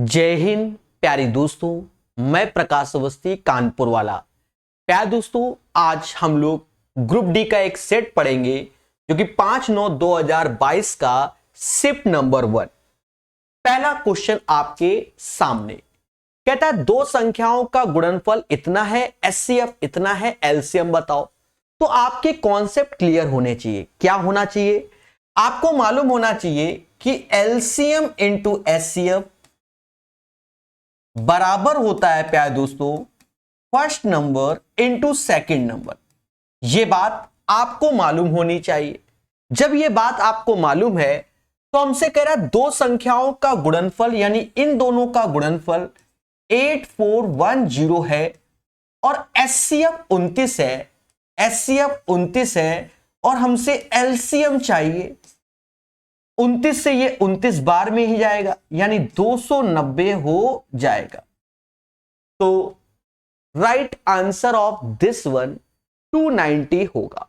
जय हिंद प्यारे दोस्तों, मैं प्रकाश अवस्थी कानपुर वाला। प्यारे दोस्तों, आज हम लोग ग्रुप डी का एक सेट पढ़ेंगे जो कि 5/9/2022 का शिफ्ट नंबर 1। पहला क्वेश्चन आपके सामने कहता है दो संख्याओं का गुणनफल इतना है, एचसीएफ इतना है, एलसीएम बताओ। तो आपके कॉन्सेप्ट क्लियर होने चाहिए। क्या होना चाहिए? आपको मालूम होना चाहिए कि एलसीएम इंटू एचसीएफ बराबर होता है प्यारे दोस्तों first number into second number. यह बात आपको मालूम होनी चाहिए। जब यह बात आपको मालूम है तो हमसे कह रहा है दो संख्याओं का गुणनफल यानी इन दोनों का गुणनफल 8410 है और एचसीएफ 29 है, एचसीएफ 29 है और हमसे एलसीएम चाहिए। 29 से ये 29 बार में ही जाएगा यानी 290 हो जाएगा। तो right answer of this one 290 होगा।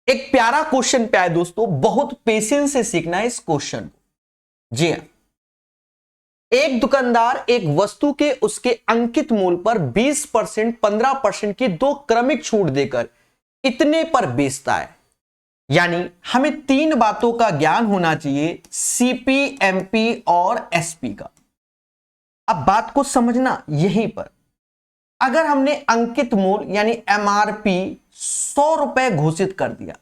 एक प्यारा क्वेश्चन प्यारे दोस्तों, बहुत पेशेंस से सीखना है इस क्वेश्चन को। जी हां, एक दुकानदार एक वस्तु के उसके अंकित मूल्य पर 20%, 15% की दो क्रमिक छूट देकर इतने पर बेचता है। यानी हमें तीन बातों का ज्ञान होना चाहिए, सीपी, एमपी और एसपी का। अब बात को समझना यहीं पर, अगर हमने अंकित मूल्य यानी एमआरपी 100 रुपए घोषित कर दिया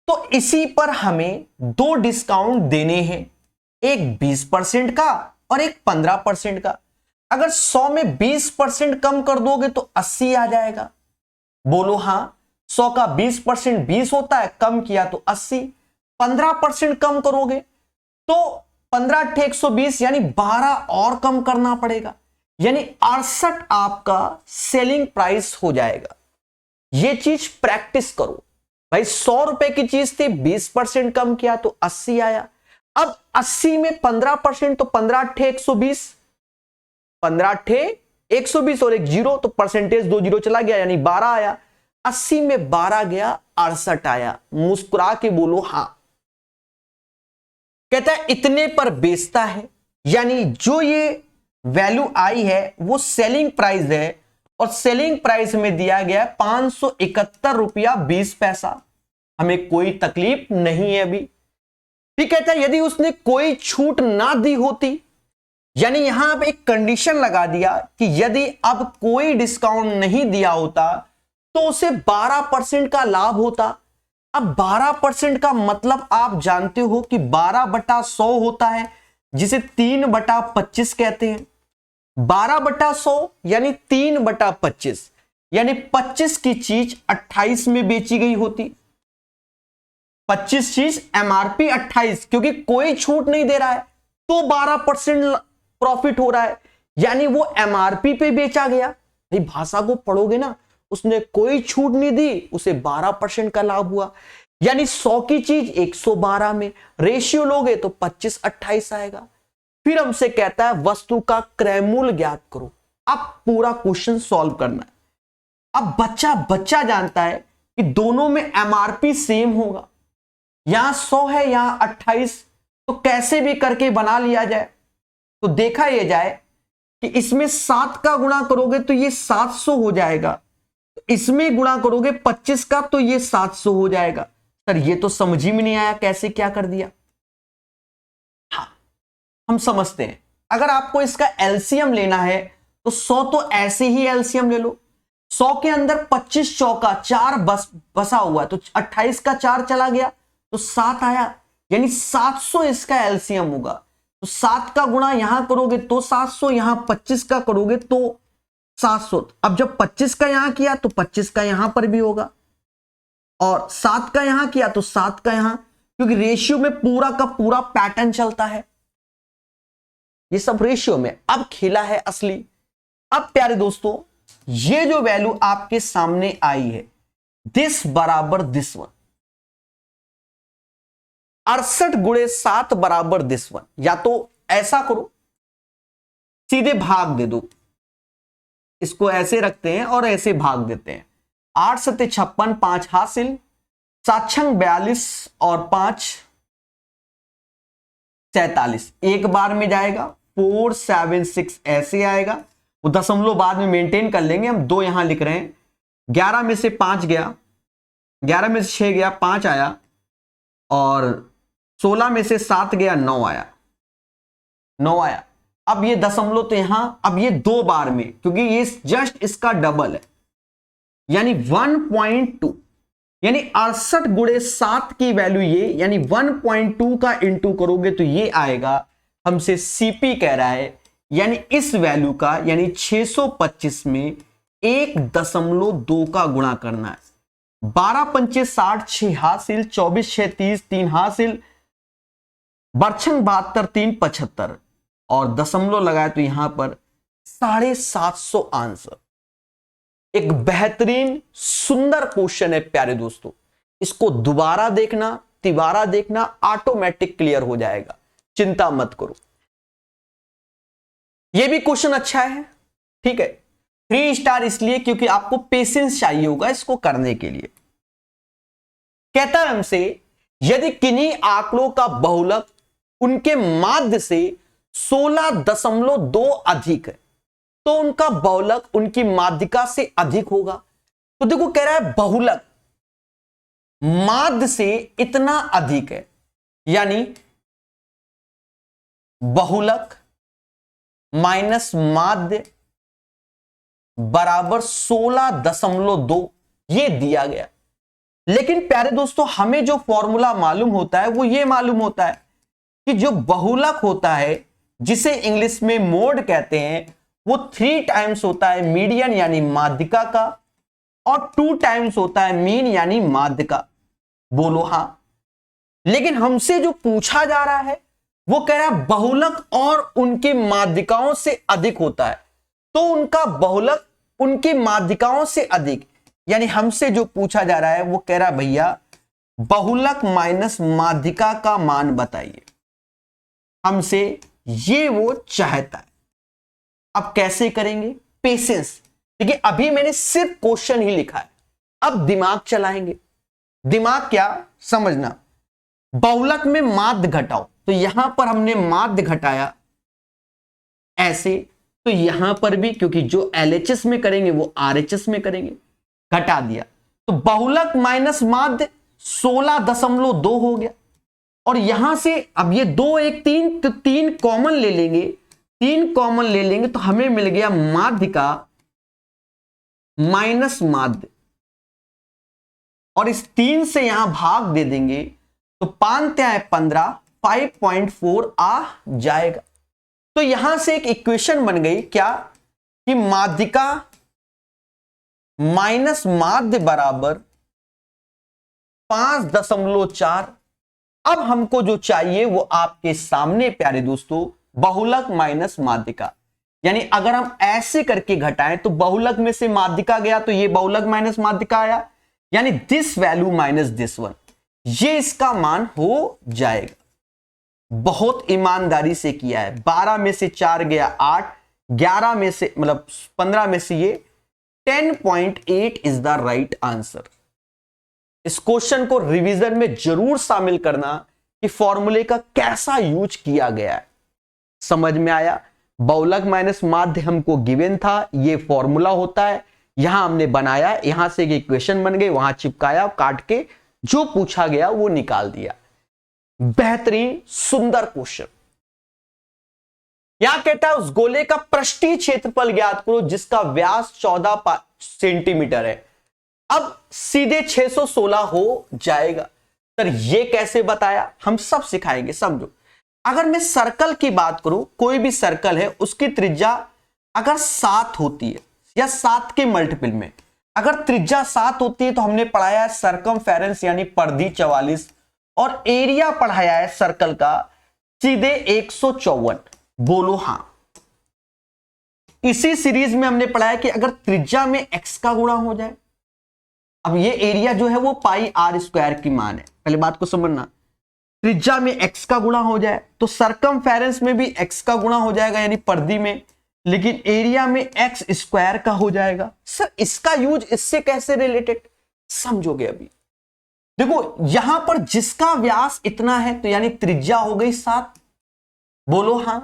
तो इसी पर हमें दो डिस्काउंट देने हैं, एक 20% का और एक 15% का। अगर 100 में 20% कम कर दोगे तो 80 आ जाएगा। बोलो हां, 100 का 20% 20 होता है, कम किया तो 80। 15% कम करोगे तो 15 120 यानी 12 और कम करना पड़ेगा, यानी 68 आपका सेलिंग प्राइस हो जाएगा। यह चीज प्रैक्टिस करो भाई। 100 रुपए की चीज थी, 20% कम किया तो 80 आया। अब 80 में 15% तो 15 120, 15 120 और एक जीरो तो परसेंटेज 2 जीरो चला गया यानी 12 आया। 80 में 12 गया, 68 आया। मुस्कुरा के बोलो हां। कहता है इतने पर बेचता है, यानी जो ये वैल्यू आई है वो सेलिंग प्राइस है और सेलिंग प्राइस में दिया गया 571 रुपया 20 पैसा। हमें कोई तकलीफ नहीं है अभी। फिर कहता है यदि उसने कोई छूट ना दी होती, यानी यहां पे एक कंडीशन लगा दिया कि यदि अब कोई डिस्काउंट नहीं दिया होता तो उसे 12% का लाभ होता। अब 12% का मतलब आप जानते हो कि 12/100 होता है, जिसे 3/25 कहते हैं। 12/100 यानी 3/25, यानी 25 की चीज 28 में बेची गई होती। 25 चीज एमआरपी 28, क्योंकि कोई छूट नहीं दे रहा है तो 12% प्रॉफिट हो रहा है, यानी वो एमआरपी पे बेचा गया। भाई भाषा को पढ़ोगे ना, उसने कोई छूट नहीं दी, उसे 12% का लाभ हुआ। यानी 100 की चीज 112 में, रेशियो लोगे तो 25 28 आएगा। फिर हमसे कहता है वस्तु का क्रय मूल्य ज्ञात करो। अब पूरा क्वेश्चन सॉल्व करना है। अब बच्चा जानता है कि दोनों में एमआरपी सेम होगा। यहां 100 है, यहां 28, तो कैसे भी करके बना लिया जाए। तो देखा यह जाए कि इसमें 7 का गुणा करोगे तो ये 700 हो जाएगा, इसमें गुणा करोगे 25 का तो ये 700 हो जाएगा। सर ये तो समझ ही में नहीं आया, कैसे क्या कर दिया। हाँ, हम समझते हैं। अगर आपको इसका एलसीएम लेना है तो 100 तो ऐसे ही एलसीएम ले लो। 100 के अंदर 25 चौका 4 बसा हुआ है तो 28 का 4 चला गया तो 7 आया, यानी 700 इसका एलसीएम होगा। तो 7 का गुणा यहां करोगे तो 700, यहां 25 का करोगे तो 700। अब जब 25 का यहां किया तो 25 का यहां पर भी होगा और 7 का यहां किया तो 7 का यहां, क्योंकि रेशियो में पूरा का पूरा पैटर्न चलता है। ये सब रेशियो में। अब खेला है असली। अब प्यारे दोस्तों, ये जो वैल्यू आपके सामने आई है, दिस बराबर दिस वन, 68 गुणे 7 बराबर दिस वन। या तो ऐसा करो, सीधे भाग दे दो, इसको ऐसे रखते हैं और ऐसे भाग देते हैं। 8 7 56, 5 हासिल, 7 6 42 और 5 47 एक बार में जाएगा, 476 ऐसे आएगा, वो दशमलव बाद में मेंटेन कर लेंगे हम, 2 यहां लिख रहे हैं। 11 में से 5 गया, 11 में से 6 गया, 5 आया, और 16 में से 7 गया, 9 आया, 9 आया। अब ये दशमलव तो यहां, अब ये 2 बार में, क्योंकि ये जस्ट इसका डबल है, यानी 1.2, यानी 68 गुणे 7 की वैल्यू ये, यानी 1.2 का इंटू करोगे तो ये आएगा। हमसे सीपी कह रहा है, यानी इस वैल्यू का, यानी 625 में 1.2 का गुणा करना है। 12 पंचे 60, 6 हासिल, 24 6 30, 3 हासिल, बरछंग 72, 3 75, और दशमलव लगाए तो यहां पर 750 आंसर। एक बेहतरीन सुंदर क्वेश्चन है प्यारे दोस्तों, इसको दोबारा देखना, तिबारा देखना, ऑटोमेटिक क्लियर हो जाएगा, चिंता मत करो। यह भी क्वेश्चन अच्छा है, ठीक है। 3 स्टार इसलिए क्योंकि आपको पेशेंस चाहिए होगा इसको करने के लिए। कहता है हमसे, यदि किन्हीं आंकड़ों का बहुलक उनके माध्य से 16.2 अधिक है तो उनका बहुलक उनकी माध्यिका से अधिक होगा। तो देखो कह रहा है बहुलक माध्य से इतना अधिक है, यानी बहुलक माइनस माध्य बराबर 16.2 ये दिया गया। लेकिन प्यारे दोस्तों हमें जो फॉर्मूला मालूम होता है वो ये मालूम होता है कि जो बहुलक होता है, जिसे इंग्लिश में मोड कहते हैं, वो 3 टाइम्स होता है मीडियन यानी माध्यिका का, और 2 टाइम्स होता है मीन यानी माध्य का। बोलो हां। लेकिन हमसे जो पूछा जा रहा है वो कह रहा है बहुलक और उनकी माध्यिकाओं से अधिक होता है, तो उनका बहुलक उनकी माध्यिकाओं से अधिक, यानी हमसे जो पूछा जा रहा है वो कह रहा है भैया बहुलक माइनस माध्यिका का मान बताइए। हमसे ये वो चाहता है। अब कैसे करेंगे? पेशेंस। देखिए अभी मैंने सिर्फ क्वेश्चन ही लिखा है, अब दिमाग चलाएंगे। दिमाग क्या समझना, बहुलक में माध्य घटाओ, तो यहां पर हमने माध्य घटाया ऐसे, तो यहां पर भी क्योंकि जो LHS में करेंगे वो RHS में करेंगे, घटा दिया, तो बहुलक माइनस माध्य 16.2 हो गया। और यहां से अब ये 2 1 3, तो 3 कॉमन ले लेंगे, 3 कॉमन ले लेंगे तो हमें मिल गया माध्यिका माइनस माध्य, और इस 3 से यहां भाग दे देंगे तो 5 है 15, 5.4 आ जाएगा। तो यहां से एक इक्वेशन बन गई क्या कि माध्यिका माइनस माध्य बराबर 5.4। अब हमको जो चाहिए वो आपके सामने प्यारे दोस्तों, बहुलक माइनस माध्यिका, यानी अगर हम ऐसे करके घटाएं तो बहुलक में से माध्यिका गया तो ये बहुलक माइनस माध्यिका आया, यानी this value minus this one, ये इसका मान हो जाएगा। बहुत ईमानदारी से किया है। 12 में से 4 गया 8, 11 में से मतलब 15 में से ये 10.8 इज द राइट आंसर। इस क्वेश्चन को रिवीजन में जरूर शामिल करना कि फॉर्मूले का कैसा यूज किया गया है। समझ में आया? बहुलक माइनस माध्य हमको गिवन था, ये फॉर्मूला होता है, यहां हमने बनाया, यहां से एक इक्वेशन बन गई, वहां चिपकाया, काट के जो पूछा गया वो निकाल दिया। बेहतरीन सुंदर क्वेश्चन। यहां कहता है उस गोले का पृष्ठीय क्षेत्रफल ज्ञात करो जिसका व्यास 14 सेंटीमीटर है। अब सीधे 616 हो जाएगा। सर ये कैसे बताया? हम सब सिखाएंगे, समझो। अगर मैं सर्कल की बात करूं, कोई भी सर्कल है उसकी त्रिज्या अगर 7 होती है या 7 के मल्टीपल में अगर त्रिज्या 7 होती है तो हमने पढ़ाया है सर्कमफेरेंस यानी परिधि 44, और एरिया पढ़ाया है सर्कल का सीधे 154। बोलो हां। इसी सीरीज में हमने पढ़ाया कि अगर त्रिज्या में x का गुणा हो जाए, अब ये एरिया जो है वो पाई r स्क्वायर की मान है, पहले बात को समझना। त्रिज्या में x का गुणा हो जाए तो सर्कमफेरेंस में भी x का गुणा हो जाएगा यानी परिधि में, लेकिन एरिया में x स्क्वायर का हो जाएगा। सर इसका यूज इससे कैसे रिलेटेड, समझोगे अभी। देखो यहां पर जिसका व्यास इतना है तो यानी त्रिज्या हो गई 7, बोलो हां।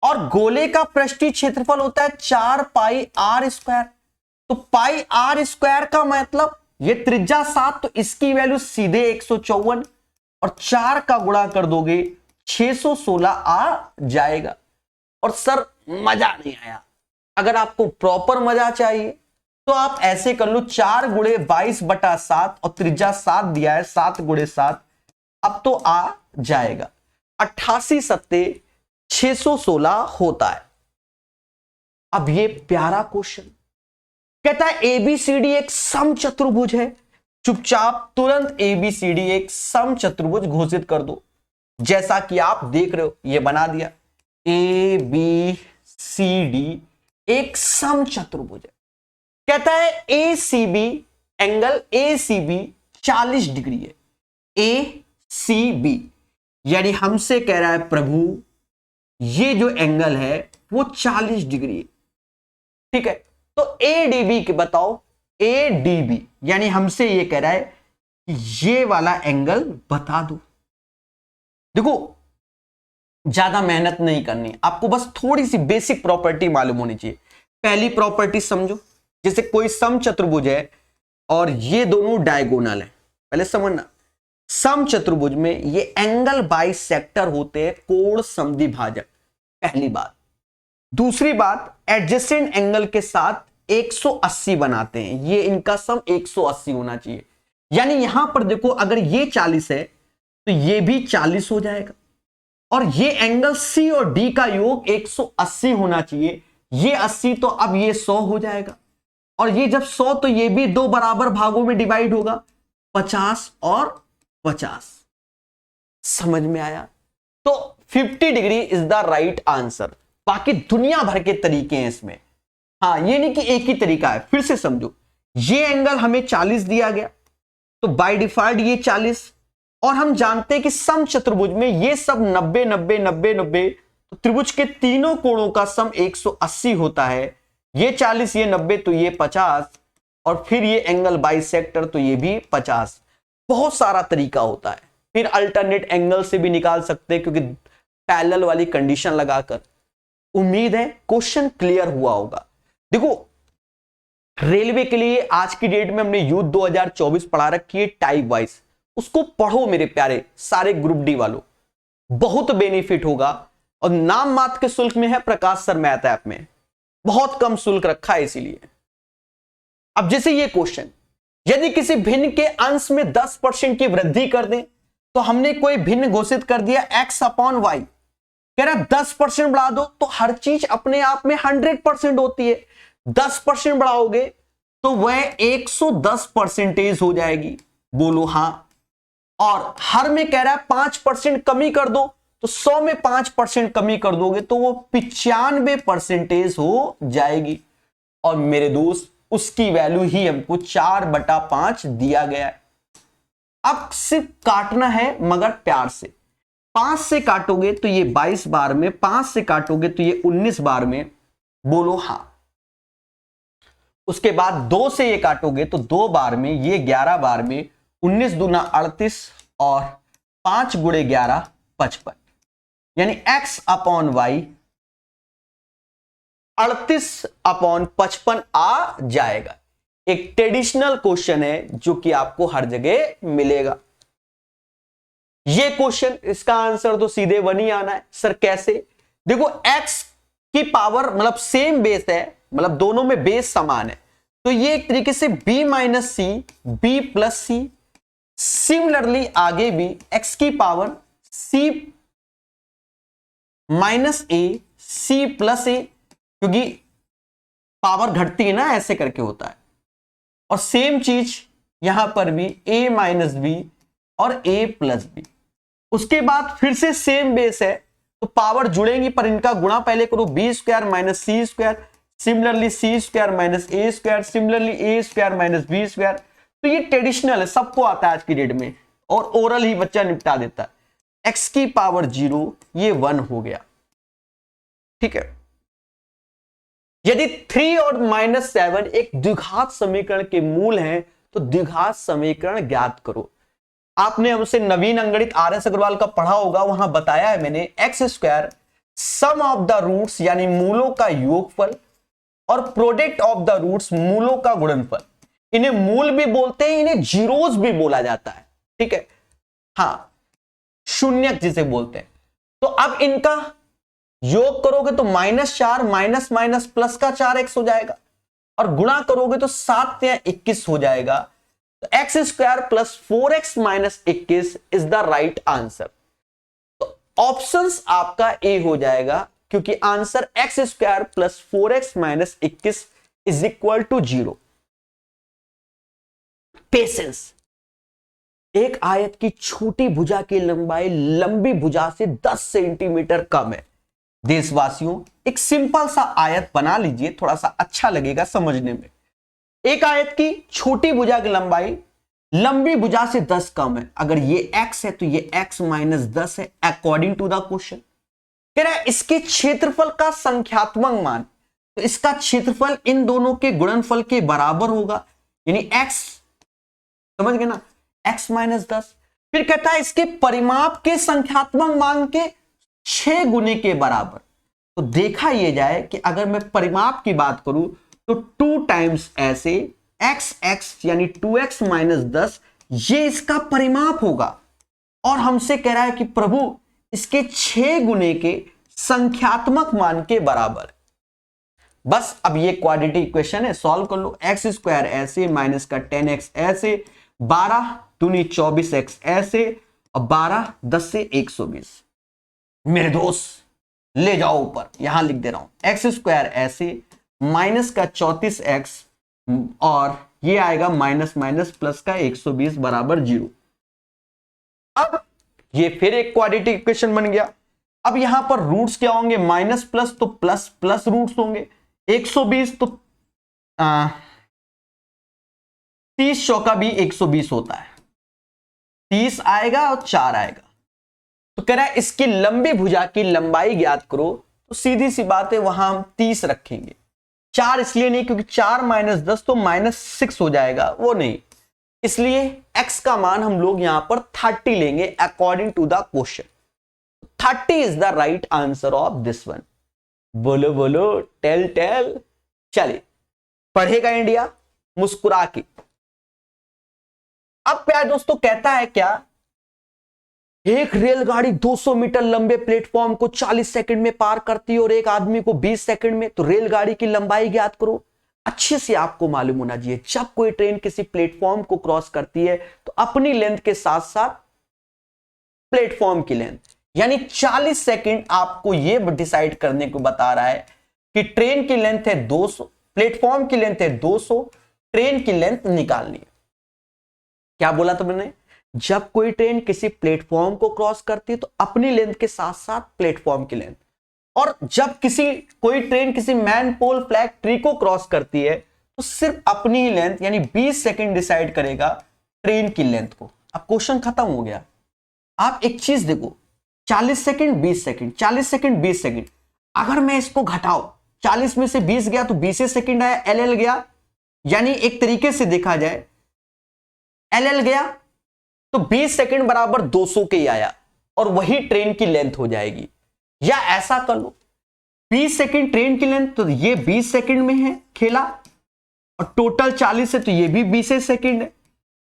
और गोले का पृष्ठीय क्षेत्रफल होता है 4 पाई आर स्क्वायर। तो पाई आर स्क्वायर का मतलब ये त्रिज्या 7, तो इसकी वैल्यू सीधे 154 और 4 का गुणा कर दोगे 616 आ जाएगा। और सर मजा नहीं आया। अगर आपको प्रॉपर मजा चाहिए तो आप ऐसे कर लो, 4 गुणे 22/7 और त्रिज्या 7 दिया है, 7 गुणे 7, अब तो आ जाएगा 88 सत्ते 616 होता है। अब ये प्यारा क्वेश्चन कहता है एबीसीडी एक समचतुर्भुज है। चुपचाप तुरंत एबीसीडी एक समचतुर्भुज घोषित कर दो, जैसा कि आप देख रहे हो ये बना दिया। एबीसीडी एक समचतुर्भुज है। कहता है एसीबी, एंगल एसीबी 40 डिग्री है। एसीबी यानी हमसे कह रहा है प्रभु ये जो एंगल है वो 40 डिग्री है। ठीक है, तो एडीबी के बताओ, एडीबी यानी हमसे ये कह रहा है कि ये वाला एंगल बता दो। देखो ज्यादा मेहनत नहीं करनी, आपको बस थोड़ी सी बेसिक प्रॉपर्टी मालूम होनी चाहिए। पहली प्रॉपर्टी समझो, जैसे कोई समचतुर्भुज है और ये दोनों डायगोनल है, पहले समझना। समचतुर्भुज में ये एंगल बाइसेक्टर होते हैं, कोण समद्विभाजक, पहली बात। दूसरी बात, एडजेसेंट एंगल के साथ 180 बनाते हैं, ये इनका सम 180 होना चाहिए। यानी यहां पर देखो अगर ये 40 है तो ये भी 40 हो जाएगा, और ये एंगल सी और डी का योग 180 होना चाहिए। ये 80 तो अब ये 100 हो जाएगा, और ये जब 100 तो ये भी 2 बराबर भागों में डिवाइड होगा, 50 और 50। समझ में आया? तो 50 degree is the right answer. बाकी दुनिया भर के तरीके हैं इसमें, हाँ ये नहीं कि एक ही तरीका है। फिर से समझो, ये एंगल हमें 40 दिया गया तो बाय डिफॉल्ट ये 40, और हम जानते हैं कि समचतुर्भुज में ये सब 90 90 90 90, तो त्रिभुज के तीनों कोणों का सम 180 होता है। ये 40 ये 90 तो ये 50, और फिर ये एंगल बाइसेक्टर तो ये भी 50। बहुत सारा तरीका होता है। फिर अल्टरनेट एंगल से भी निकाल सकते हैं, क्योंकि पैरेलल वाली कंडीशन लगाकर। उम्मीद है क्वेश्चन क्लियर हुआ होगा। देखो रेलवे के लिए आज की डेट में हमने यूथ 2024 पढ़ा रखी है टाइप वाइज, उसको पढ़ो मेरे प्यारे सारे ग्रुप डी वालों, बहुत बेनिफिट होगा। और नाम मात्र के शुल्क में है, प्रकाश सर मैथ ऐप में बहुत कम शुल्क रखा है इसीलिए। अब जैसे ये क्वेश्चन, यदि किसी भिन्न के अंश में 10% की वृद्धि कर दें, तो हमने कोई भिन्न घोषित कर दिया x/y, कह रहा 10% बढ़ा दो, तो हर चीज अपने आप में 100% होती है। 10% बढ़ाओगे तो वह 110% हो जाएगी, बोलो हां। और हर में कह रहा है 5% कमी कर दो, तो 100 में 5% कमी कर दोगे तो वो 95% हो जाएगी। और मेरे दोस्त उसकी वैल्यू ही हमको 4/5 दिया गया है। अब सिर्फ काटना है मगर प्यार से। 5 से काटोगे तो ये 22 बार में, 5 से काटोगे तो ये 19 बार में, बोलो हां। उसके बाद 2 से ये काटोगे तो 2 बार में, ये 11 बार में, 19 दूना 38 और 5 गुणे 11 55, यानी x/y 38/55 आ जाएगा। एक ट्रेडिशनल क्वेश्चन है जो कि आपको हर जगह मिलेगा। ये क्वेश्चन, इसका आंसर तो सीधे 1 ही आना है। सर कैसे? देखो x की पावर मतलब सेम बेस है, मतलब दोनों में बेस समान है, तो ये एक तरीके से b माइनस सी b प्लस सी। सिमिलरली आगे भी x की पावर c माइनस ए सी प्लस ए, क्योंकि पावर घटती है ना, ऐसे करके होता है। और सेम चीज यहां पर भी a माइनस बी और a प्लस बी। उसके बाद फिर से सेम बेस है तो पावर जुड़ेंगी, पर इनका गुणा पहले करो, B square minus C square, similarly C square minus A square, similarly A square minus B square. तो ये ट्रेडिशनल है, सबको आता है आज की डेट में, और ओरल ही बच्चा निपटा देता है। x की पावर 0 ये 1 हो गया, ठीक है। यदि 3 और -7 एक द्विघात समीकरण के मूल हैं तो द्विघात समीकरण ज्ञात करो। आपने हमसे नवीन अंगणित RS अग्रवाल का पढ़ा होगा, वहां बताया है मैंने x² some of the roots यानी मूलों का योगफल, और प्रोडक्ट ऑफ द रूट्स मूलों का गुणनफल। इन्हें मूल भी बोलते हैं, इन्हें जीरोस भी बोला जाता है, ठीक है। हाँ, शून्यक जिसे बोलते हैं। तो अब इनका योग करोगे तो -4 माइनस माइनस प्लस का 4x हो जाएगा, और गुणा करोगे तो 7 या 21 हो जाएगा। तो x² plus 4x minus 21 is the right answer. तो ऑप्शंस आपका ए हो जाएगा, क्योंकि answer x² plus 4x minus 21 is equal to 0। Patience. एक आयत की छोटी भुजा की लंबाई लंबी भुजा से 10 सेंटीमीटर कम है। देशवासियों, एक सिंपल सा आयत बना लीजिए, थोड़ा सा अच्छा लगेगा समझने में। एक आयत की छोटी भुजा की लंबाई लंबी भुजा से 10 कम है। अगर ये x है तो ये x माइनस 10 है, अकॉर्डिंग टू द क्वेश्चन। कह रहा है इसके क्षेत्रफल का संख्यात्मक मान, तो इसका क्षेत्रफल इन दोनों के गुणनफल के बराबर होगा, यानी x, समझ गए ना, x माइनस 10। फिर कहता है इसके परिमाप के संख्यात्मक मान के 6 गुने के बराबर। तो देखा यह जाए कि अगर मैं परिमाप की बात करूं तो 2 टाइम्स ऐसे x यानी 2x माइनस 10, ये इसका परिमाप होगा। और हमसे कह रहा है कि प्रभु इसके 6 गुने के संख्यात्मक मान के बराबर। बस अब ये क्वाड्रेटिक इक्वेशन है, सॉल्व कर लो। x² ऐसे माइनस का 10x ऐसे, 12 दूनी 24x ऐसे, और 12 10 से 120। मेरे दोस्त ले जाओ ऊपर, यहां लिख दे रहा हूं x² ऐसे माइनस का 34x, और ये आएगा माइनस माइनस प्लस का 120 बराबर 0। अब ये फिर एक क्वाड्रेटिक इक्वेशन बन गया। अब यहां पर रूट्स क्या होंगे, माइनस प्लस तो प्लस प्लस रूट्स होंगे। 120 तो 30 चौका भी 120 होता है, 30 आएगा और 4 आएगा। तो कह रहा है इसकी लंबी भुजा की लंबाई ज्ञात करो, तो सीधी सी बात है वहां हम 30 रखेंगे। 4 इसलिए नहीं क्योंकि 4 माइनस 10 तो -6 हो जाएगा, वो नहीं, इसलिए x का मान हम लोग यहां पर 30 लेंगे according to the question. 30 is the right answer of this one. बोलो बोलो, टेल टेल। चलिए, पढ़ेगा इंडिया मुस्कुरा के। अब प्यार दोस्तों कहता है क्या, एक रेलगाड़ी 200 मीटर लंबे प्लेटफॉर्म को 40 सेकंड में पार करती है और एक आदमी को 20 सेकंड में। तो रेलगाड़ी की लंबाई ज्ञात करो। अच्छे से आपको मालूम होना चाहिए, जब कोई ट्रेन किसी प्लेटफॉर्म को क्रॉस करती है तो अपनी लेंथ के साथ साथ प्लेटफॉर्म की लेंथ, यानी 40 सेकंड आपको यह डिसाइड करने को बता रहा है कि ट्रेन की लेंथ है 200, प्लेटफॉर्म की लेंथ है 200, ट्रेन की लेंथ निकालनी है। क्या बोला था मैंने, जब कोई ट्रेन किसी प्लेटफॉर्म को क्रॉस करती है तो अपनी लेंथ के साथ साथ प्लेटफॉर्म की लेंथ, और जब कोई ट्रेन किसी मैन पोल फ्लैग ट्री को क्रॉस करती है तो सिर्फ अपनी ही लेंथ यानी 20 सेकंड डिसाइड करेगा ट्रेन की लेंथ को। अब क्वेश्चन खत्म हो गया। आप एक चीज देखो, 40 सेकंड 20 सेकंड, 40 सेकंड 20 सेकंड, अगर मैं इसको घटाओ, 40 में से 20 गया तो 20 सेकंड आया, एल गया, यानी एक तरीके से देखा जाए एल गया तो 20 सेकंड बराबर 200 के ही आया, और वही ट्रेन की लेंथ हो जाएगी। या ऐसा कर लो, 20 सेकंड ट्रेन की लेंथ, तो ये 20 सेकंड में है खेला, और टोटल 40 है तो ये भी 20 सेकंड है।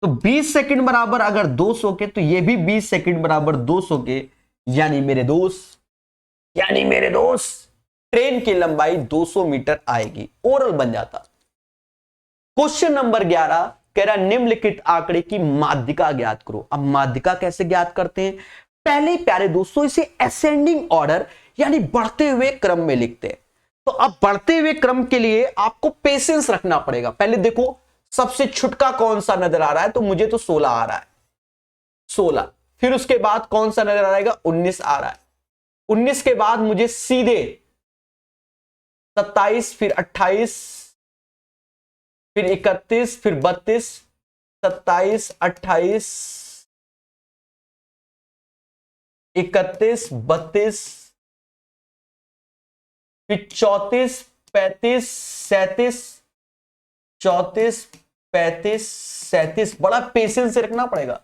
तो 20 सेकंड बराबर अगर 200 के, तो ये भी 20 सेकंड बराबर 200 के, यानी मेरे दोस्त ट्रेन की लंबाई 200 मीटर आएगी। ओरल बन जाता। क्वेश्चन नंबर 11 कह रहा निम्नलिखित आंकड़े की माध्यिका ज्ञात करो। अब माध्यिका कैसे ज्ञात करते हैं, पहले प्यारे दोस्तों इसे असेंडिंग ऑर्डर यानी बढ़ते हुए क्रम में लिखते हैं। तो अब बढ़ते हुए क्रम के लिए आपको पेशेंस रखना पड़ेगा। पहले देखो सबसे छुटका कौन सा नजर आ रहा है, तो मुझे तो 16 आ रहा है, 16। फिर उसके बाद कौन सा नजर आएगा, 19 आ रहा है। 19 के बाद मुझे सीधे 27, फिर 28, फिर 31, फिर 32, 27, 28, 31, 32, फिर 34, 35, 37, 34, 35, 37, बड़ा पेशेंस से रखना पड़ेगा।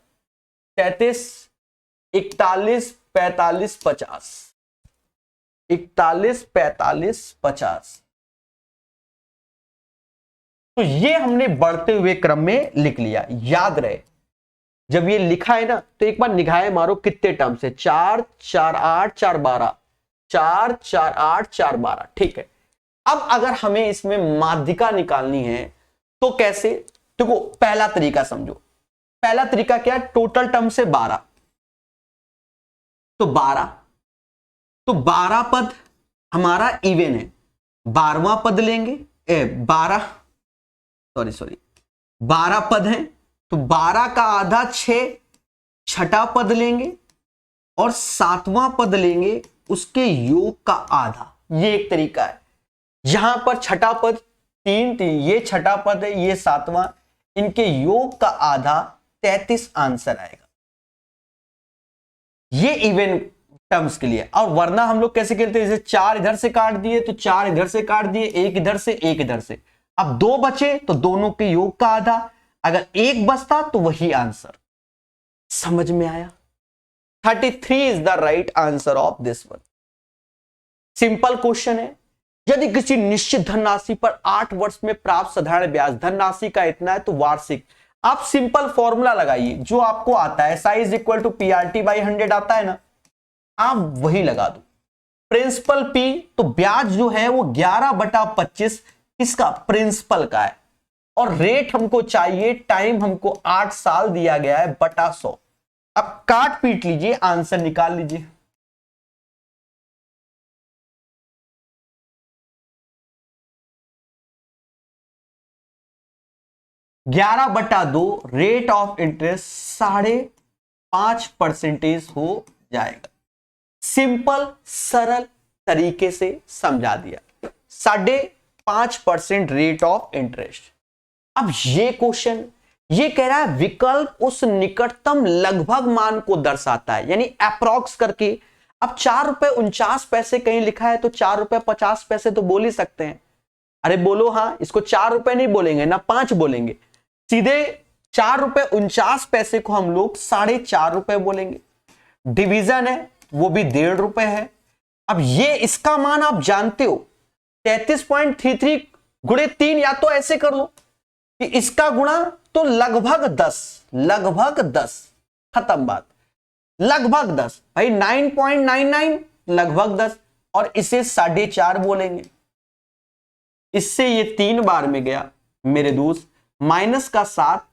33, 41, 45, 50, 41, 45, 50। तो ये हमने बढ़ते हुए क्रम में लिख लिया। याद रहे जब ये लिखा है ना तो एक बार निगाहें मारो कितने टर्म से, 4, 4, 8, 4, 12, 4, 4, 8, 4, 12। ठीक है, अब अगर हमें इसमें माध्यिका निकालनी है तो कैसे? देखो पहला तरीका समझो। पहला तरीका क्या है? टोटल टर्म से 12, तो 12, तो 12 पद हमारा इवन है, 12वां पद लेंगे, 12 पद हैं तो 12 का आधा 6, छठा पद लेंगे और 7वां पद लेंगे उसके योग का आधा। ये एक तरीका है। यहां पर छठा पद 3, 3, ये छठा पद है, ये 7वां, इनके योग का आधा 33 आंसर आएगा। ये इवन टर्म्स के लिए। और वरना हम लोग कैसे खेलते हैं? जैसे 4 इधर से काट दिए तो 4 इधर से काट दिए, 1 इधर से, 1 इधर से। अब 2 बचे तो दोनों के योग का आधा, अगर 1 बचता तो वही आंसर। समझ में आया? 33 is the right answer of this one. Simple question है। यदि किसी निश्चित धनराशि पर 8 वर्ष में प्राप्त साधारण ब्याज धनराशि का इतना है तो वार्षिक, आप सिंपल फॉर्मूला लगाइए जो आपको आता है, Sai is equal to PRT/100 आता है ना, आप वही लगा दो। प्रिंसिपल P, तो ब्याज जो है वो 11/25 इसका प्रिंसिपल का है, और रेट हमको चाहिए, टाइम हमको 8 साल दिया गया है बटा 100। अब काट पीट लीजिए, आंसर निकाल लीजिए। ग्यारह बटा 2 रेट ऑफ इंटरेस्ट 5.5% हो जाएगा। सिंपल सरल तरीके से समझा दिया, 5.5% रेट ऑफ इंटरेस्ट। अब ये क्वेश्चन ये कह रहा है विकल्प उस निकटतम लगभग मान को दर्शाता है, यानी अप्रॉक्स करके। अब 4.49 कहीं लिखा है तो 4.50 तो बोल ही सकते हैं। अरे बोलो हाँ, इसको 4 रुपए नहीं बोलेंगे ना 5 बोलेंगे, सीधे 4.49 को हम लोग 4.5 बोलेंगे। डिवीजन है वो भी 1.5 रुपए है। अब ये इसका मान आप जानते हो 33.33 गुणे 3, या तो ऐसे कर लो कि इसका गुणा तो लगभग 10, खत्म बात। लगभग 10 भाई, 9.99 लगभग 10, और इसे 4.5 बोलेंगे। इससे ये 3 बार में गया मेरे दोस्त, माइनस का 7,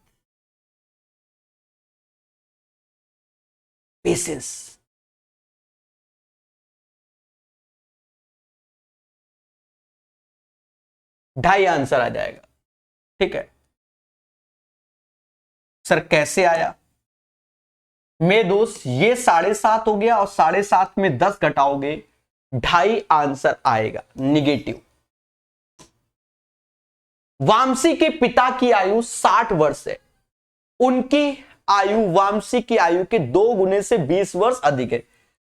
पेशेंस। ढाई आंसर आ जाएगा। ठीक है सर, कैसे आया? मेरे दोस्त ये 7.5 हो गया, और 7.5 में 10 घटाओगे 2.5 आंसर आएगा निगेटिव। वामसी के पिता की आयु 60 वर्ष है, उनकी आयु वामसी की आयु के 2 गुने से 20 वर्ष अधिक है।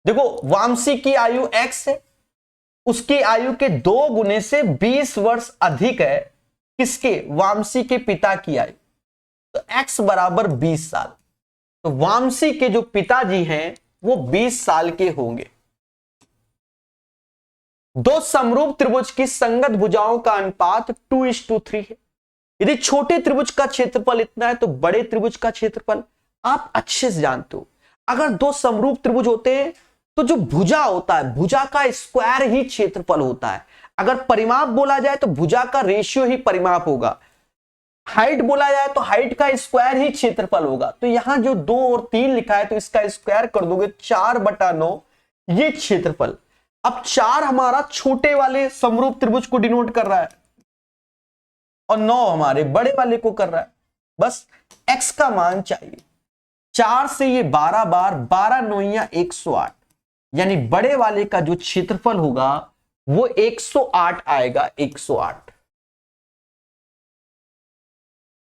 देखो वामसी की आयु x है, उसकी आयु के 2 गुने से 20 वर्ष अधिक है किसके? वामसी के पिता की आयु। तो x बराबर 20 साल, तो वामसी के जो पिताजी हैं वो 20 साल के होंगे। दो समरूप त्रिभुज की संगत भुजाओं का अनुपात 2:3 है। यदि छोटे त्रिभुज का क्षेत्रफल इतना है तो बड़े त्रिभुज का क्षेत्रफल आप अच्छे से जानते हो। अगर दो समरूप त्रिभुज होते हैं तो जो भुजा होता है, भुजा का स्क्वायर ही क्षेत्रफल होता है। अगर परिमाप बोला जाए तो भुजा का रेशियो ही परिमाप होगा। हाइट बोला जाए तो हाइट का स्क्वायर ही क्षेत्रफल होगा। तो यहां जो 2 और 3 लिखा है तो इसका स्क्वायर कर दोगे 4/9, ये क्षेत्रफल। अब 4 हमारा छोटे वाले समरूप त्रिभुज को डिनोट कर रहा है और 9 हमारे बड़े वाले को कर रहा है। बस x का मान चाहिए। 4 से ये 12 बार, 12 9 108, यानी बड़े वाले का जो क्षेत्रफल होगा वो 108 आएगा, 108।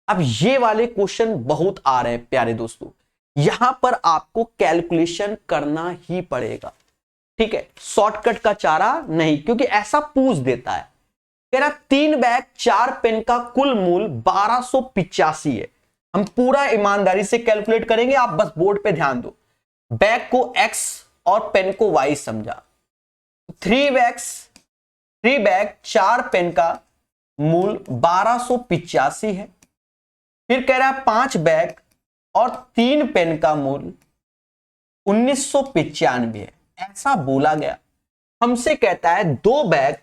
अब ये वाले क्वेश्चन बहुत आ रहे हैं प्यारे दोस्तों, यहां पर आपको कैलकुलेशन करना ही पड़ेगा। ठीक है, शॉर्टकट का चारा नहीं, क्योंकि ऐसा पूछ देता है। कह रहा 3 बैग 4 पेन का कुल मूल 1285 है। हम पूरा ईमानदारी से कैलकुलेट करेंगे, आप बस बोर्ड पे ध्यान दो। बैग को x और पेन को y समझा। थ्री बैग 4 पेन का मूल 1285 है। फिर कह रहा है 5 बैग और 3 पेन का मूल 1995 है, ऐसा बोला गया। हमसे कहता है 2 बैग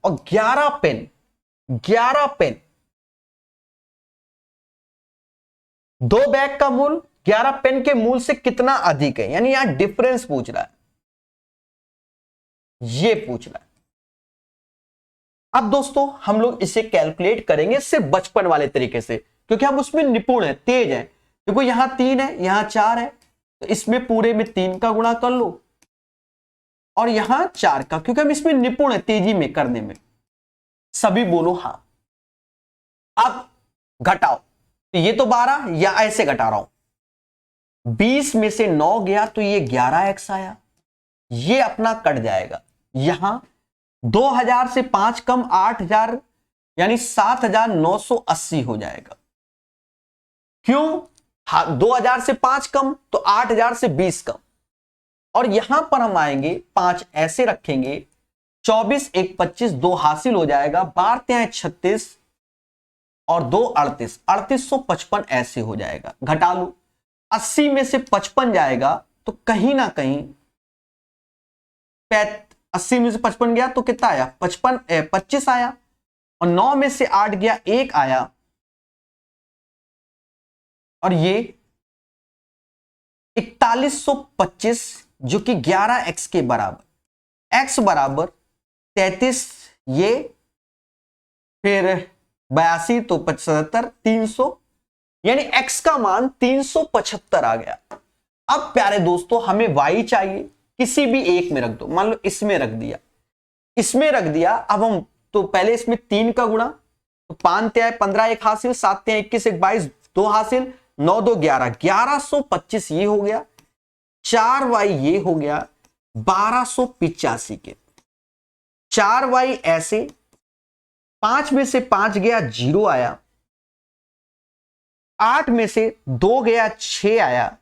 और 11 पेन 2 बैग का मूल 11 पेन के मूल से कितना अधिक है, यानी यहां डिफरेंस पूछ रहा है, ये पूछ रहा है। अब दोस्तों हम लोग इसे कैलकुलेट करेंगे सिर्फ बचपन वाले तरीके से, क्योंकि हम उसमें निपुण है, तेज है। देखो यहां 3 है, यहां 4 है, तो इसमें पूरे में 3 का गुणा कर लो और यहां 4 का, क्योंकि हम इसमें निपुण है तेजी में करने में। सभी बोलो हां। अब घटाओ, तो ये तो 12 या ऐसे घटा रहा हूं, 20 में से 9 गया तो ये 11x आया, ये अपना कट जाएगा। यहां 2000 से 5 कम 8000 यानी 7980 हो जाएगा। क्यों? 2000 से 5 कम तो 8000 से 20 कम, और यहां पर हम आएंगे 5 ऐसे रखेंगे, 24 1 25 2 हासिल हो जाएगा, 12 36 और 2 38, 3855 ऐसे हो जाएगा। घटा लो, 80 में से 55 जाएगा तो कहीं ना कहीं 80 में से 55 गया तो कितना आया, 25 आया, और 9 में से 8 गया 1 आया, और ये 4125 जो कि 11x के बराबर, x बराबर 33, ये फिर 82 तो 75 300, यानी x का मान 375 आ गया। अब प्यारे दोस्तों हमें y चाहिए, किसी भी एक में रख दो, मान लो इसमें रख दिया, अब हम तो पहले इसमें 3 का गुणा, तो 5 × 15 1 हासिल, 7 × 21 1 22 2 हासिल, 9 2 11 1125 ये हो गया, 4y ये हो गया 1285 के, 4y ऐसे, 5 में से 5 गया 0 आया, 8 में से 2 गया 6 आया,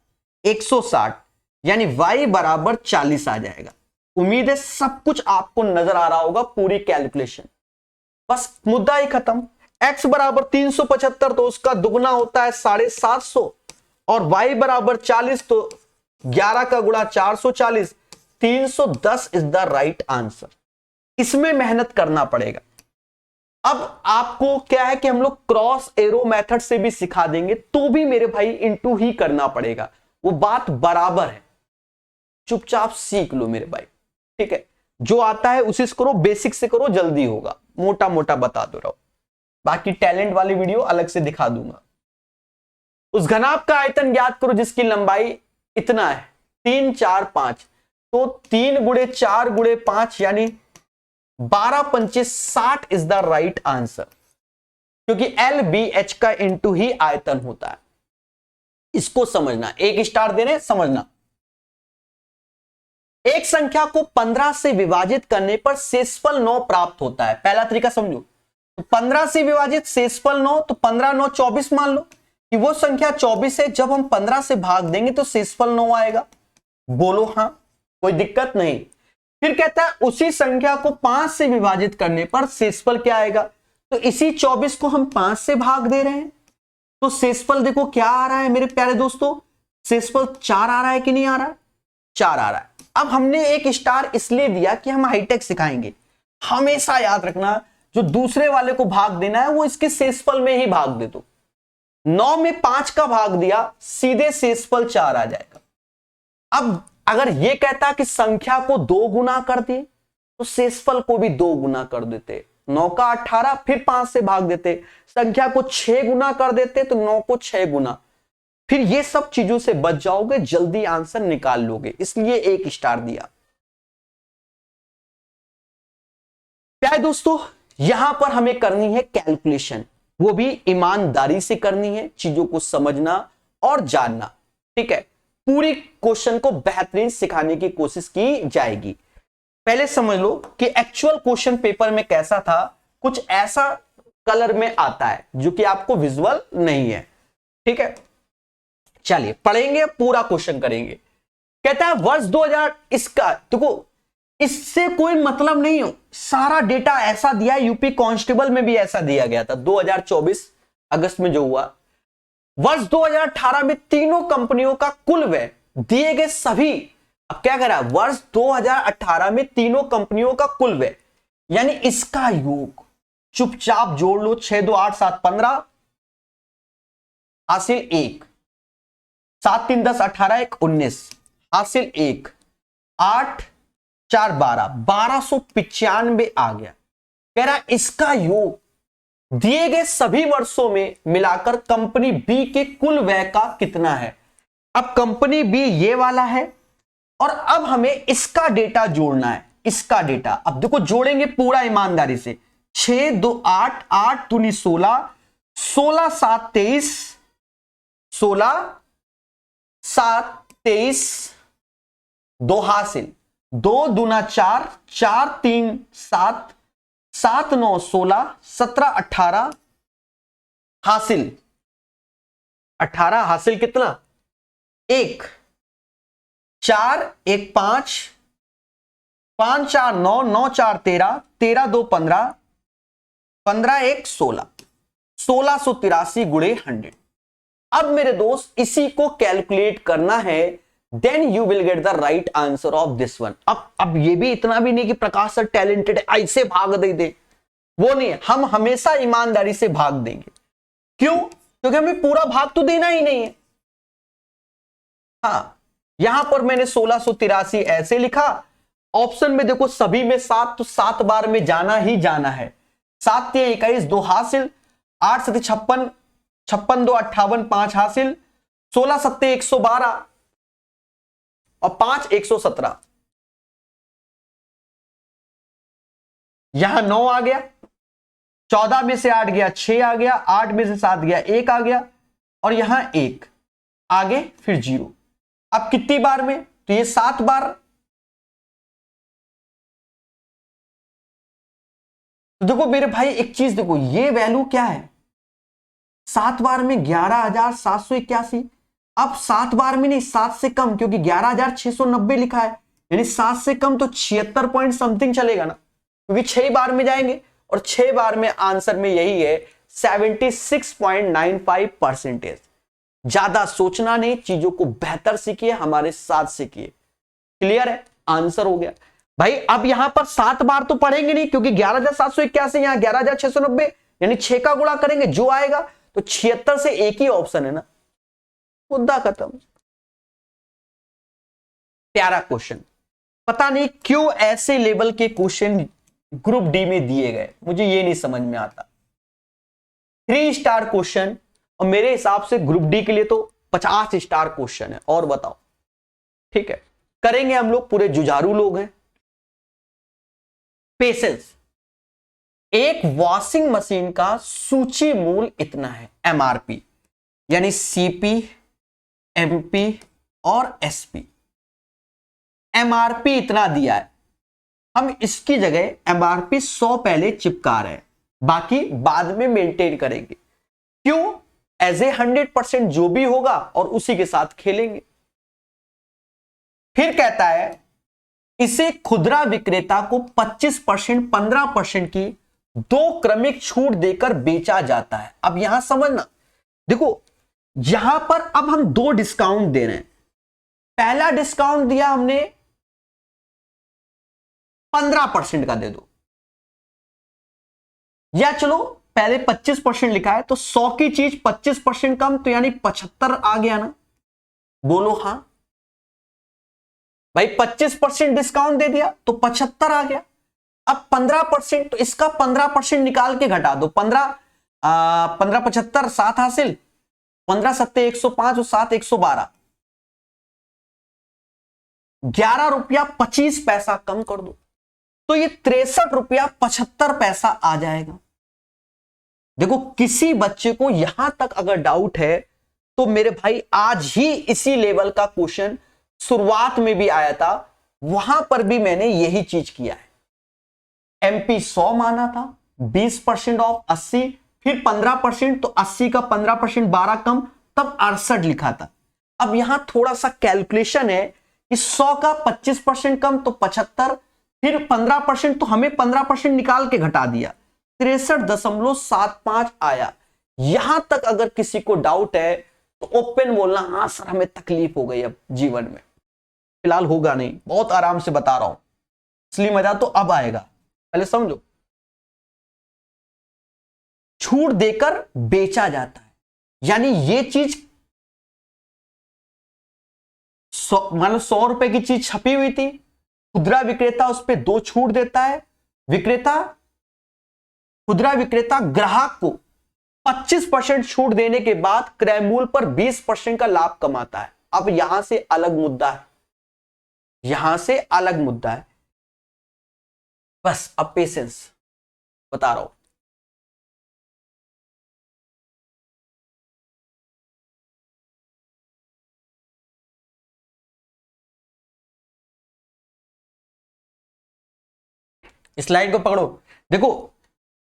160, यानी y बराबर 40 आ जाएगा। उम्मीद है सब कुछ आपको नजर आ रहा होगा, पूरी कैलकुलेशन, बस मुद्दा ही खत्म। x बराबर 375 तो उसका दुगना होता है 750, और y बराबर 40 तो 11 का गुणा 440, 310 इज द राइट आंसर। इसमें मेहनत करना पड़ेगा। अब आपको क्या है कि हम लोग क्रॉस एरो मेथड से भी सिखा देंगे, तो भी मेरे भाई इनटू ही करना पड़ेगा, वो बात बराबर है। चुपचाप सीख लो मेरे भाई, ठीक है? जो आता है उसी से करो, बेसिक से करो, जल्दी होगा, मोटा मोटा बता दो रहो, बाकी टैलेंट वाली वीडियो अलग से दिखा दूंगा। उस घनाभ का आयतन ज्ञात करो जिसकी लंबाई इतना है, 3 4 5, तो 3 × 4 × 5 यानी 12 पंचे 60 इज द राइट आंसर, क्योंकि LBH का इंटू ही आयतन होता है। इसको समझना, 1 स्टार दे रहे, समझना। एक संख्या को 15 से विभाजित करने पर शेषफल 9 प्राप्त होता है। पहला तरीका समझो, तो 15 से विभाजित शेषफल 9, तो 15 9 24 मान लो कि वो संख्या 24 है, जब हम 15 से भाग देंगे तो शेषफल 9 आएगा। बोलो हां, कोई दिक्कत नहीं। फिर कहता है उसी संख्या को 5 से विभाजित करने पर शेषफल क्या आएगा, तो इसी 24 को हम 5 से भाग दे रहे हैं, तो शेषफल देखो क्या आ रहा है मेरे प्यारे दोस्तों, शेषफल 4 आ रहा है कि नहीं आ रहा है, 4 आ रहा है। अब हमने 1 स्टार इसलिए दिया कि हम हाईटेक सिखाएंगे। हमेशा याद रखना, जो दूसरे वाले को भाग देना है वो इसके शेषफल में ही भाग दे दो। 9 में 5 का भाग दिया, सीधे शेषफल 4 आ जाएगा। अब अगर ये कहता कि संख्या को 2 गुना कर दिए, तो शेषफल को भी 2 गुना कर देते। 9 का 18, फिर 5 से भाग देते। संख्या को 6 गुना कर देते, तो 9 को 6 गुना। फिर ये सब चीजों से बच जाओगे, जल्दी आंसर निकाल लोगे, इसलिए 1 स्टार दिया। प्यारे दोस्तों, यहां पर हमें करनी है कैलकुलेशन, वो भी ईमानदारी से करनी है, चीजों को समझना और जानना, ठीक है? पूरी क्वेश्चन को बेहतरीन सिखाने की कोशिश की जाएगी। पहले समझ लो कि एक्चुअल क्वेश्चन पेपर में कैसा था, कुछ ऐसा कलर में आता है जो कि आपको विजुअल नहीं है, ठीक है? चलिए पढ़ेंगे, पूरा क्वेश्चन करेंगे। कहता है वर्ष 2000, इसका देखो इससे कोई मतलब नहीं हो, सारा डेटा ऐसा दिया है। यूपी कांस्टेबल में भी ऐसा दिया गया था 2024 अगस्त में जो हुआ। वर्ष 2018 में तीनों कंपनियों का कुल व्यय दिए गए सभी, अब क्या करा, वर्ष 2018 में तीनों कंपनियों का कुल व्यय, यानी इसका योग चुपचाप जोड़ लो, 6 2 8 7 15 हासिल 1, 7 3 10 18 1 19 हासिल 1, 8 4 12 1295 आ गया। कह रहा इसका योग दिए गए सभी वर्षों में मिलाकर कंपनी बी के कुल व्यय का कितना है। अब कंपनी बी ये वाला है और अब हमें इसका डेटा जोड़ना है, इसका डेटा। अब देखो जोड़ेंगे पूरा ईमानदारी से, 6 2 8 8 दूनी 16, 16 7 23, 16 7 23, 2 हासिल, 2 दूना 4, 4 3 7, 7 9 16, 17 18 हासिल, 18 हासिल कितना, 1, 4 1 5, 5 4 9, 9 4 13, 13 2 15, 15 1 16, 1683 गुणे 100। अब मेरे दोस्त इसी को कैलकुलेट करना है, then you will get the right answer of this one. अब ये भी इतना भी नहीं कि प्रकाश सर टैलेंटेड है ऐसे भाग दे, वो नहीं है, हम हमेशा ईमानदारी से भाग देंगे। क्यों? क्योंकि हमें पूरा भाग तो देना ही नहीं है। हाँ, यहां पर मैंने 1683 ऐसे लिखा, ऑप्शन में देखो सभी में 7, तो 7 बार में जाना ही जाना है। 7 3 21, 2 हासिल, 8 7 56, 56 2 58, 5 हासिल, 16 7 112 और 5 117। यहां 9 आ गया, 14 में से 8 गया 6 आ गया, 8 में से 7 गया 1 आ गया और यहां 1 आगे फिर 0। अब कितनी बार में, तो ये 7 बार। तो देखो मेरे भाई एक चीज देखो, ये वैल्यू क्या है, 7 बार में 11,781। अब 7 बार में नहीं, 7 से कम, क्योंकि 11,690 लिखा है, यानी 7 से कम तो 76 पॉइंट समथिंग चलेगा ना, क्योंकि 6 बार में जाएंगे और 6 बार में आंसर में यही है 76.95%। ज्यादा सोचना नहीं, चीजों को बेहतर सीखिए, हमारे साथ सीखिए। क्लियर है, आंसर हो गया भाई। अब यहां पर 7 बार तो पढ़ेंगे नहीं, क्योंकि 11,781 यहां 11,690, यानी 6 का गुणा करेंगे जो आएगा, तो 76 से एक ही ऑप्शन है ना, मुद्दा खत्म। प्यारा क्वेश्चन, पता नहीं क्यों ऐसे लेवल के क्वेश्चन ग्रुप डी में दिए गए, मुझे ये नहीं समझ में आता। 3 स्टार क्वेश्चन, और मेरे हिसाब से ग्रुप डी के लिए तो 50 स्टार क्वेश्चन है। और बताओ, ठीक है, करेंगे हम लोग, पूरे जुझारू लोग हैं। पेशेंस, एक वॉशिंग मशीन का सूची मूल्य इतना है, एमआरपी, यानी सीपी, एमपी और एसपी। एमआरपी इतना दिया है, हम इसकी जगह एमआरपी 100 पहले चिपका रहे हैं, बाकी बाद में मेंटेन करेंगे। क्यों? एज ए 100% जो भी होगा और उसी के साथ खेलेंगे। फिर कहता है इसे खुदरा विक्रेता को 25% 15% की 2 क्रमिक छूट देकर बेचा जाता है। अब यहां समझना, देखो यहां पर अब हम 2 डिस्काउंट दे रहे हैं। पहला डिस्काउंट दिया हमने 15% का दे दो, या चलो पहले 25% लिखा है, तो 100 की चीज 25% कम, तो यानी 75 आ गया ना, बोलो हां भाई। 25% डिस्काउंट दे दिया तो 75 आ गया। अब 15%, तो इसका 15% निकाल के घटा दो, 15 75 7 हासिल, 15 7 105 और 7 112, 11 रुपया 25 पैसा कम कर दो, तो ये 63 रुपया 75 पैसा आ जाएगा। देखो किसी बच्चे को यहां तक अगर डाउट है तो मेरे भाई आज ही इसी लेवल का क्वेश्चन शुरुआत में भी आया था, वहां पर भी मैंने यही चीज किया है। एमपी 100 माना था, 20% ऑफ 80, फिर 15%, तो 80 का 15% 12 कम, तब 68 लिखा था। अब यहां थोड़ा सा कैलकुलेशन है कि 100 का 25% कम तो 75, फिर 15%, तो हमें 15% निकाल के घटा दिया, 63.75 आया। यहां तक अगर किसी को डाउट है तो ओपन बोलना, हाँ सर हमें तकलीफ हो गई अब जीवन में। फिलहाल होगा नहीं, बहुत आराम से बता रहा हूं, असली मजा तो अब आएगा, पहले समझो। छूट देकर बेचा जाता है, यानी ये चीज मान लो 100 रुपए की चीज छपी हुई थी, खुदरा विक्रेता उस पर 2 छूट देता है, खुदरा विक्रेता ग्राहक को 25% छूट देने के बाद क्रय मूल्य पर 20% का लाभ कमाता है। अब यहां से अलग मुद्दा है, यहां से अलग मुद्दा है, बस अब पेशेंस बता रहा हूं। स्लाइड को पकड़ो, देखो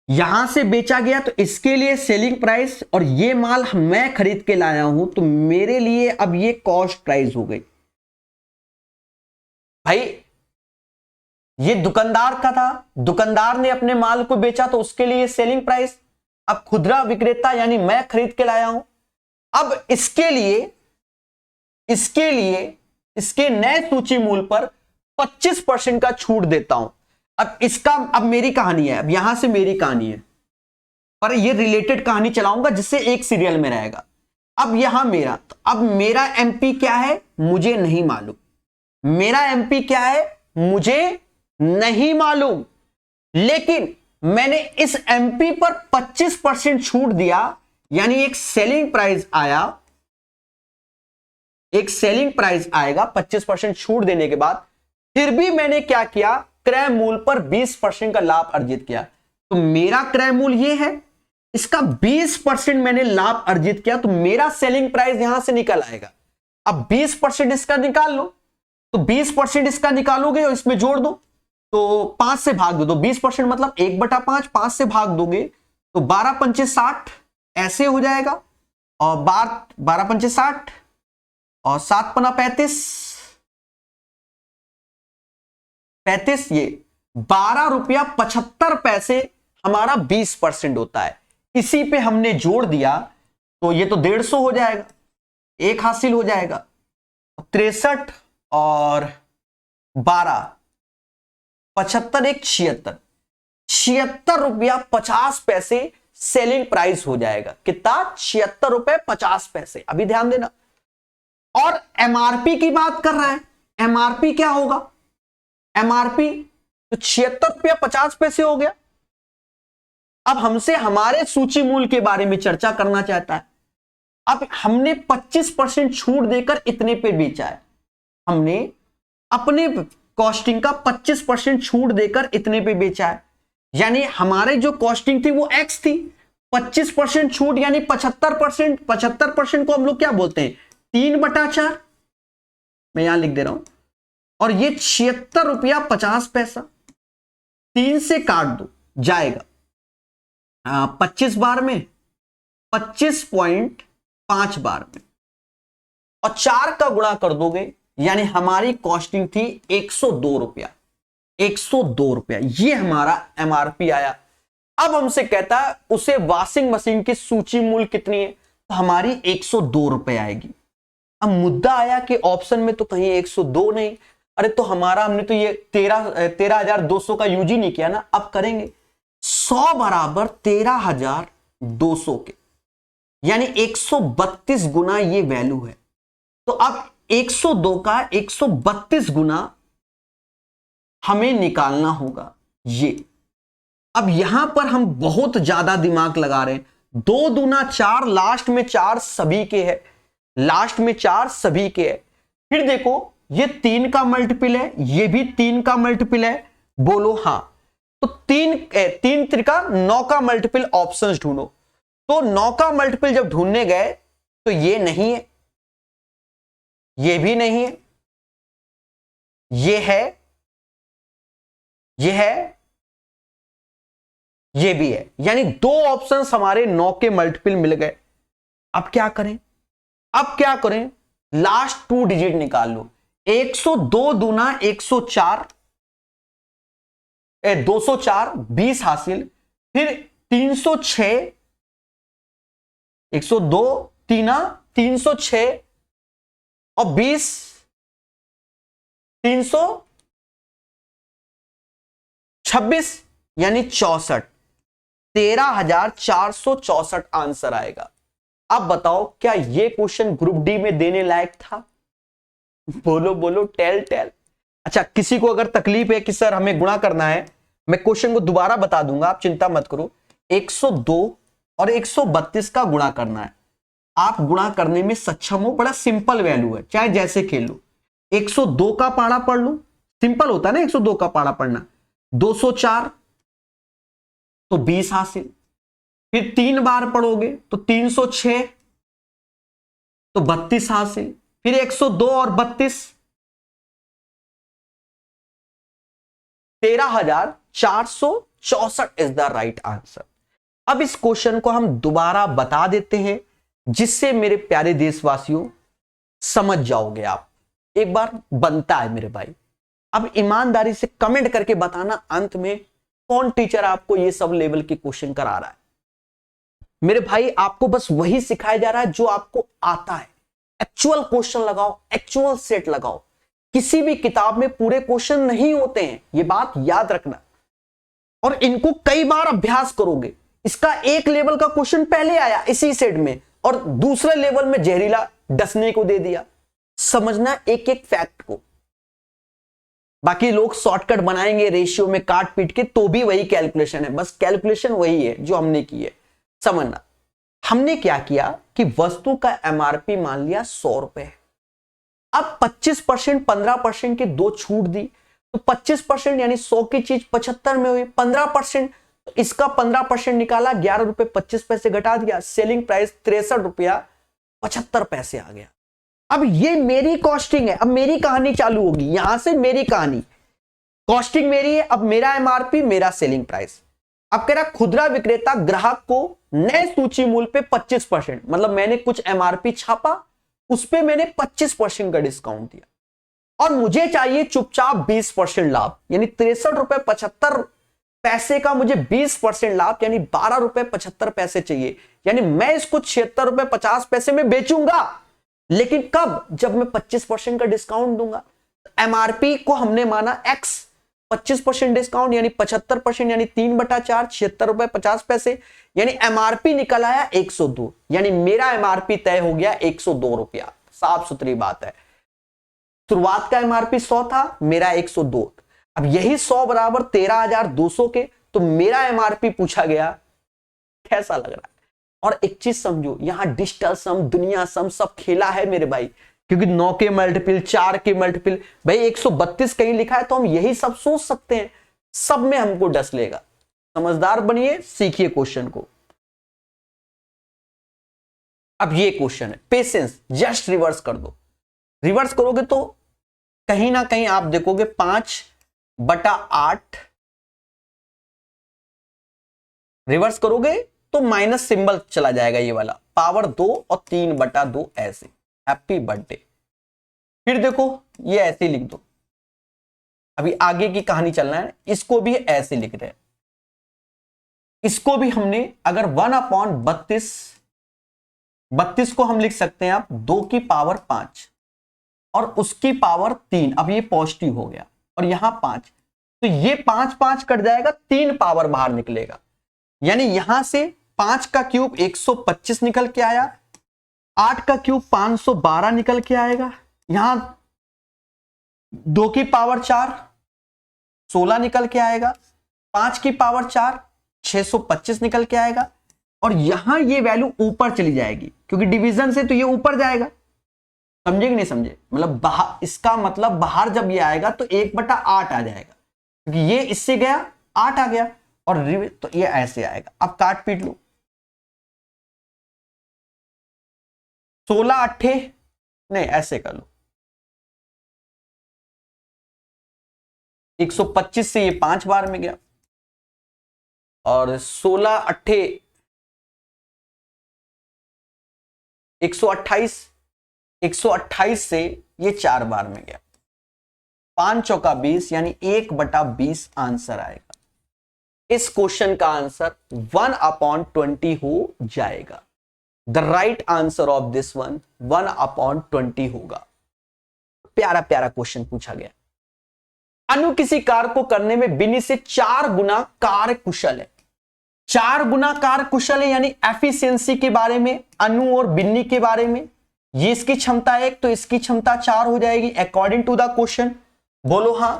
यहां से बेचा गया तो इसके लिए सेलिंग प्राइस, और ये माल मैं खरीद के लाया हूं तो मेरे लिए अब ये कॉस्ट प्राइस हो गई। भाई ये दुकानदार का था, दुकानदार ने अपने माल को बेचा तो उसके लिए सेलिंग प्राइस। अब खुदरा विक्रेता यानी मैं खरीद के लाया हूं, अब इसके लिए इसके नए सूची मूल्य पर 25% का छूट देता हूं। अब मेरी कहानी है, अब यहां से मेरी कहानी है, पर ये रिलेटेड कहानी चलाऊंगा जिससे एक सीरियल में रहेगा। अब यहां मेरा, तो अब मेरा एमपी क्या है मुझे नहीं मालूम, मेरा एमपी क्या है मुझे नहीं मालूम, लेकिन मैंने इस एमपी पर 25% छूट दिया, यानी एक सेलिंग प्राइस आया, एक सेलिंग प्राइस आएगा 25% छूट देने के बाद। फिर भी मैंने क्या किया, क्रय मूल्य पर 20% का लाभ अर्जित किया। तो मेरा क्रय मूल्य ये है, इसका 20% मैंने लाभ अर्जित किया, तो मेरा सेलिंग प्राइस यहां से निकल आएगा। अब 20% इसका निकाल लो, तो 20% इसका निकालोगे और इसमें जोड़ दो तो 5 से भाग दो, तो 20% मतलब 1/5, 5 से भाग दोगे तो 12 पंचे 60 ऐसे हो जाएगा, और 12 पंचे 60 और 7 पना 35, ये 12 रुपया 75 पैसे हमारा 20% होता है। इसी पे हमने जोड़ दिया तो ये तो 150 हो जाएगा, एक हासिल हो जाएगा। 63 और 12, 75 एक 76 रुपया 50 पैसे सेलिंग प्राइस हो जाएगा। कितना? 76 रुपए 50 पैसे। अभी ध्यान देना, और एमआरपी की बात कर रहा है, एमआरपी क्या होगा, एमआरपी तो 76 रुपया 50 पैसे हो गया। अब हमसे हमारे सूची मूल्य के बारे में चर्चा करना चाहता है। अब हमने 25% छूट देकर इतने पे बेचा है, हमने अपने कॉस्टिंग का 25% छूट देकर इतने पे बेचा है, यानी हमारे जो कॉस्टिंग थी वो एक्स थी, 25% छूट यानी 75%। 75% को हम लोग क्या बोलते हैं, 3/4, मैं यहां लिख दे रहा हूं, और ये 76 रुपया 50 पैसा, 3 से काट दो जाएगा 25 बार में, 25.5 बार में, और 4 का गुणा कर दोगे, यानी हमारी कॉस्टिंग थी 102 रुपया, 102 रुपया, ये हमारा एमआरपी आया। अब हमसे कहता है उसे वॉशिंग मशीन की सूची मूल्य कितनी है, तो हमारी 102 रुपए आएगी। अब मुद्दा आया कि ऑप्शन में तो कहीं 102 नहीं, अरे तो हमने तो ये 13,200 का यूज ही नहीं किया ना। अब करेंगे 100 बराबर 13,200 के, यानी 132 गुना ये वैल्यू है। तो अब 102 का 132 गुना हमें निकालना होगा ये। अब यहां पर हम बहुत ज्यादा दिमाग लगा रहे हैं, 2 दूना 4, लास्ट में 4 सभी के है, लास्ट में 4 सभी के है। फिर देखो ये 3 का मल्टीपल है, ये भी 3 का मल्टीपल है, बोलो हाँ। तो 3 त्रिका 9 का मल्टीपल ऑप्शंस ढूंढो, तो 9 का मल्टीपल जब ढूंढने गए तो ये नहीं है, ये भी नहीं है, ये है, ये है, ये भी है, यानी 2 ऑप्शंस हमारे 9 के मल्टीपल मिल गए। अब क्या करें, अब क्या करें, लास्ट 2 डिजिट निकाल लो, 102 दूना 104, 204, 20 हासिल, फिर 306, 102 तीना 306 और 20 326 यानी 64, 13,464 आंसर आएगा। अब बताओ क्या ये क्वेश्चन ग्रुप डी में देने लायक था? बोलो बोलो, टेल टेल। अच्छा, किसी को अगर तकलीफ है कि सर हमें गुणा करना है, मैं क्वेश्चन को दोबारा बता दूंगा, आप चिंता मत करो। 102 और 132 का गुणा करना है। आप गुणा करने में सक्षम हो, बड़ा सिंपल वैल्यू है, चाहे जैसे खेल लो। 102 का पाड़ा पढ़ लो, सिंपल होता है ना 102 का पाड़ा पढ़ना। 204 तो 20 हासिल, फिर 3 बार पढ़ोगे तो 306 तो 32 हासिल, फिर 102 और 32 13,464 इज द राइट आंसर। अब इस क्वेश्चन को हम दोबारा बता देते हैं, जिससे मेरे प्यारे देशवासियों समझ जाओगे आप। एक बार बनता है मेरे भाई, अब ईमानदारी से कमेंट करके बताना अंत में कौन टीचर आपको ये सब लेवल के क्वेश्चन करा रहा है। मेरे भाई आपको बस वही सिखाया जा रहा है जो आपको आता है। एक्चुअल क्वेश्चन लगाओ, एक्चुअल सेट लगाओ। किसी भी किताब में पूरे क्वेश्चन नहीं होते हैं, ये बात याद रखना, और इनको कई बार अभ्यास करोगे। इसका एक लेवल का क्वेश्चन पहले आया इसी सेट में और दूसरे लेवल में जहरीला डसने को दे दिया। समझना एक एक फैक्ट को। बाकी लोग शॉर्टकट बनाएंगे रेशियो में काट पीट के, तो भी वही कैलकुलेशन है, बस कैलकुलेशन वही है जो हमने की है। समझना हमने क्या किया कि वस्तु का एमआरपी मान लिया 100 रुपए। अब 25% 15% की दो छूट दी, तो 25% यानी 100 की चीज 75 में हुई। 15% तो इसका 15% निकाला, 11 रुपए 25 पैसे घटा दिया, सेलिंग प्राइस 63 रुपया 75 पैसे आ गया। अब ये मेरी कॉस्टिंग है, अब मेरी कहानी चालू होगी, यहां से मेरी कहानी। कॉस्टिंग मेरी है, अब मेरा एमआरपी, मेरा सेलिंग प्राइस। अब कह रहा खुदरा विक्रेता ग्राहक को नए सूची मूल्य पे 25%, मतलब मैंने कुछ एमआरपी छापा, उस पे मैंने 25% का डिस्काउंट दिया और मुझे चाहिए चुपचाप 20% लाभ, यानी 63 रुपए 75 पैसे का मुझे 20% लाभ, यानी 12 रुपए 75 पैसे चाहिए। यानी मैं इसको 76 रुपए 50 पैसे में बेचूंगा, लेकिन कब? जब मैं 25% का डिस्काउंट दूंगा। एमआरपी को हमने माना एक्स, 25% डिस्काउंट यानी 75%, यानी 3/4 76 रुपए 50 पैसे, यानी एमआरपी निकल आया 102, यानी मेरा एमआरपी तय हो गया 102 रुपया। साफ सुथरी बात है। शुरुआत का एमआरपी 100 था, मेरा 102। अब यही 100 बराबर 13,200 के, तो मेरा एमआरपी पूछा गया। कैसा लग रहा है? और एक चीज समझो, यहां डिजिटल सम, दुनिया सम सब खेला है मेरे भाई, क्योंकि 9 के मल्टीपल, 4 के मल्टीपल, भाई 132 कहीं लिखा है तो हम यही सब सोच सकते हैं, सब में हमको डस लेगा। समझदार बनिए, सीखिए क्वेश्चन को। अब ये क्वेश्चन है, पेशेंस, जस्ट रिवर्स कर दो। रिवर्स करोगे तो कहीं ना कहीं आप देखोगे 5/8, रिवर्स करोगे तो माइनस सिंबल चला जाएगा ये वाला, पावर 2 और 3/2 ऐसे। Happy birthday. फिर देखो ये ऐसे लिख दो, अभी आगे की कहानी चलना है, इसको भी ऐसे लिख रहे हैं। इसको भी हमने अगर 1/32, 32 को हम लिख सकते हैं आप 2 की पावर 5 और उसकी पावर 3। अब ये पॉजिटिव हो गया और यहां 5, तो ये 5 5 कट जाएगा, 3 पावर बाहर निकलेगा, यानी यहां से 5 का क्यूब 125 निकल के आया, 8 का क्यूब 512 निकल के आएगा, यहां 2 की पावर 4 16 निकल के आएगा, 5 की पावर 4 625 निकल के आएगा, और यहां ये वैल्यू ऊपर चली जाएगी क्योंकि डिवीजन से तो ये ऊपर जाएगा। समझे कि नहीं समझे? मतलब बाहर, इसका मतलब बाहर जब ये आएगा तो 1/8 आ जाएगा, क्योंकि ये इससे गया 8 आ गया, और तो ये ऐसे आएगा। अब काट पीट लो, 16 8 नहीं, ऐसे कर लो, 125 से ये 5 बार में गया, और 16 8 128, 128 से ये 4 बार में गया, 5 चौका 20 यानी 1/20 आंसर आएगा। इस क्वेश्चन का आंसर 1/20 हो जाएगा। The right answer of this one 1/20 होगा। प्यारा प्यारा क्वेश्चन पूछा गया। अनु किसी कार्य को करने में बिन्नी से 4 गुना कार्य कुशल है। 4 गुना कार्य कुशल है यानी एफिशिएंसी के बारे में अनु और बिन्नी के बारे में। ये इसकी क्षमता 1 तो इसकी क्षमता 4 हो जाएगी अकॉर्डिंग टू द क्वेश्चन। बोलो हां।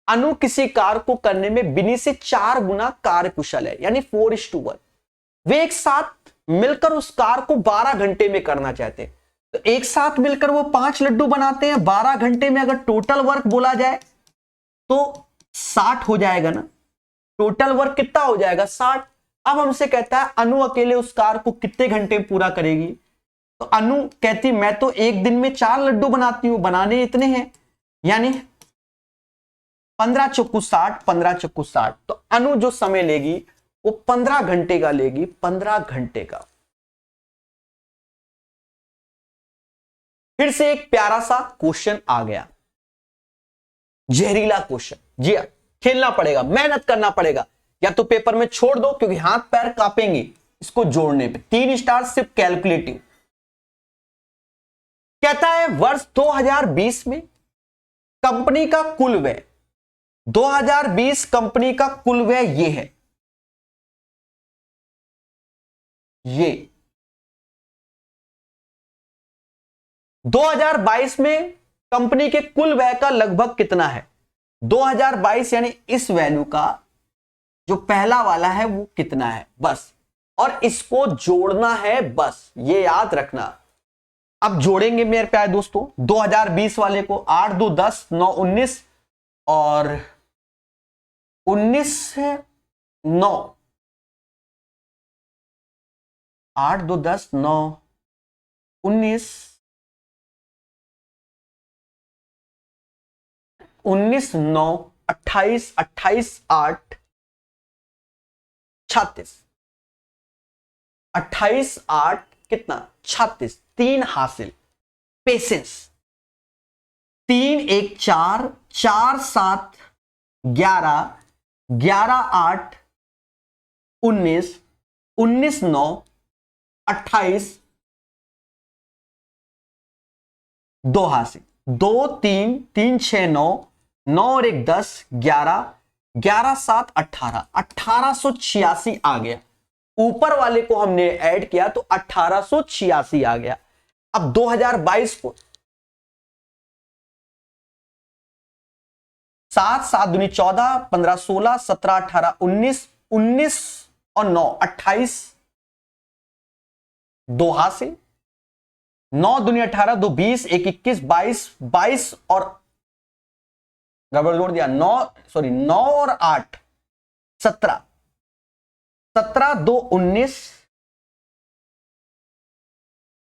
अनु किसी कार्य को करने में बिन्नी से 4 गुना कार्य कुशल है यानी 4:1। वे एक साथ मिलकर उस कार्य को 12 घंटे में करना चाहते हैं। तो एक साथ मिलकर वो 5 लड्डू बनाते हैं 12 घंटे में। अगर टोटल वर्क बोला जाए तो 60 हो जाएगा ना। टोटल वर्क कितना हो जाएगा 60। अब हमसे कहता है अनु अकेले उस कार्य को कितने घंटे में पूरा करेगी। तो अनु कहती मैं तो एक दिन में 4 लड्डू बनाती हूं, बनाने इतने हैं यानी 15 चौकू 60, 15 चौकू 60। तो अनु जो समय लेगी वो 15 घंटे का लेगी, 15 घंटे का। फिर से एक प्यारा सा क्वेश्चन आ गया, जहरीला क्वेश्चन। जी हाँ, खेलना पड़ेगा, मेहनत करना पड़ेगा, या तो पेपर में छोड़ दो क्योंकि हाथ पैर कांपेंगे इसको जोड़ने पे। 3 स्टार सिर्फ कैलकुलेटिव। कहता है वर्ष 2020 में कंपनी का कुल व्यय, 2020 कंपनी का कुल व्यय ये है, ये 2022 में कंपनी के कुल व्यय का लगभग कितना है। 2022 यानी इस वैल्यू का जो पहला वाला है वो कितना है बस, और इसको जोड़ना है बस, ये याद रखना। अब जोड़ेंगे मेरे प्यारे दोस्तों 2020 वाले को। 8 2 10 9 19 और 19 9, 8 2 10 9 19 19 9 28 28 8 36, 28 8 कितना 36, 3 हासिल। पेशेंस। 3 1 4 4 7 11 11 8 19 19 9 28 2 हासिल। 2 3 3 6 9 9 और 1 10 11 11 7 18 1886 आ गया। ऊपर वाले को हमने ऐड किया तो 1886 आ गया। अब 2022 को 7 7 दूनी 14 15 16 17 18 19 19 और 9 28 2 हासिल। 9 दूनी 18 2 20 1 21 22 22 और गड़बड़ जोड़ दिया 9 और 8 17 17 2 19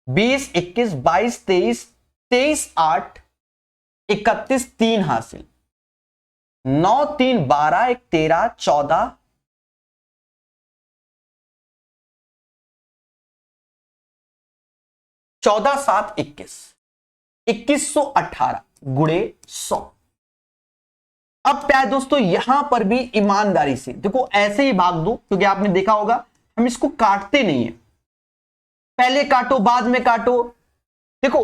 20 21 22 23 23 8 31 3 हासिल। 9 3 12 1 13 14 14 7 21 2118 गुणे 100। अब प्यारे दोस्तों यहां पर भी ईमानदारी से देखो, ऐसे ही भाग दो क्योंकि आपने देखा होगा हम इसको काटते नहीं है, पहले काटो बाद में काटो। देखो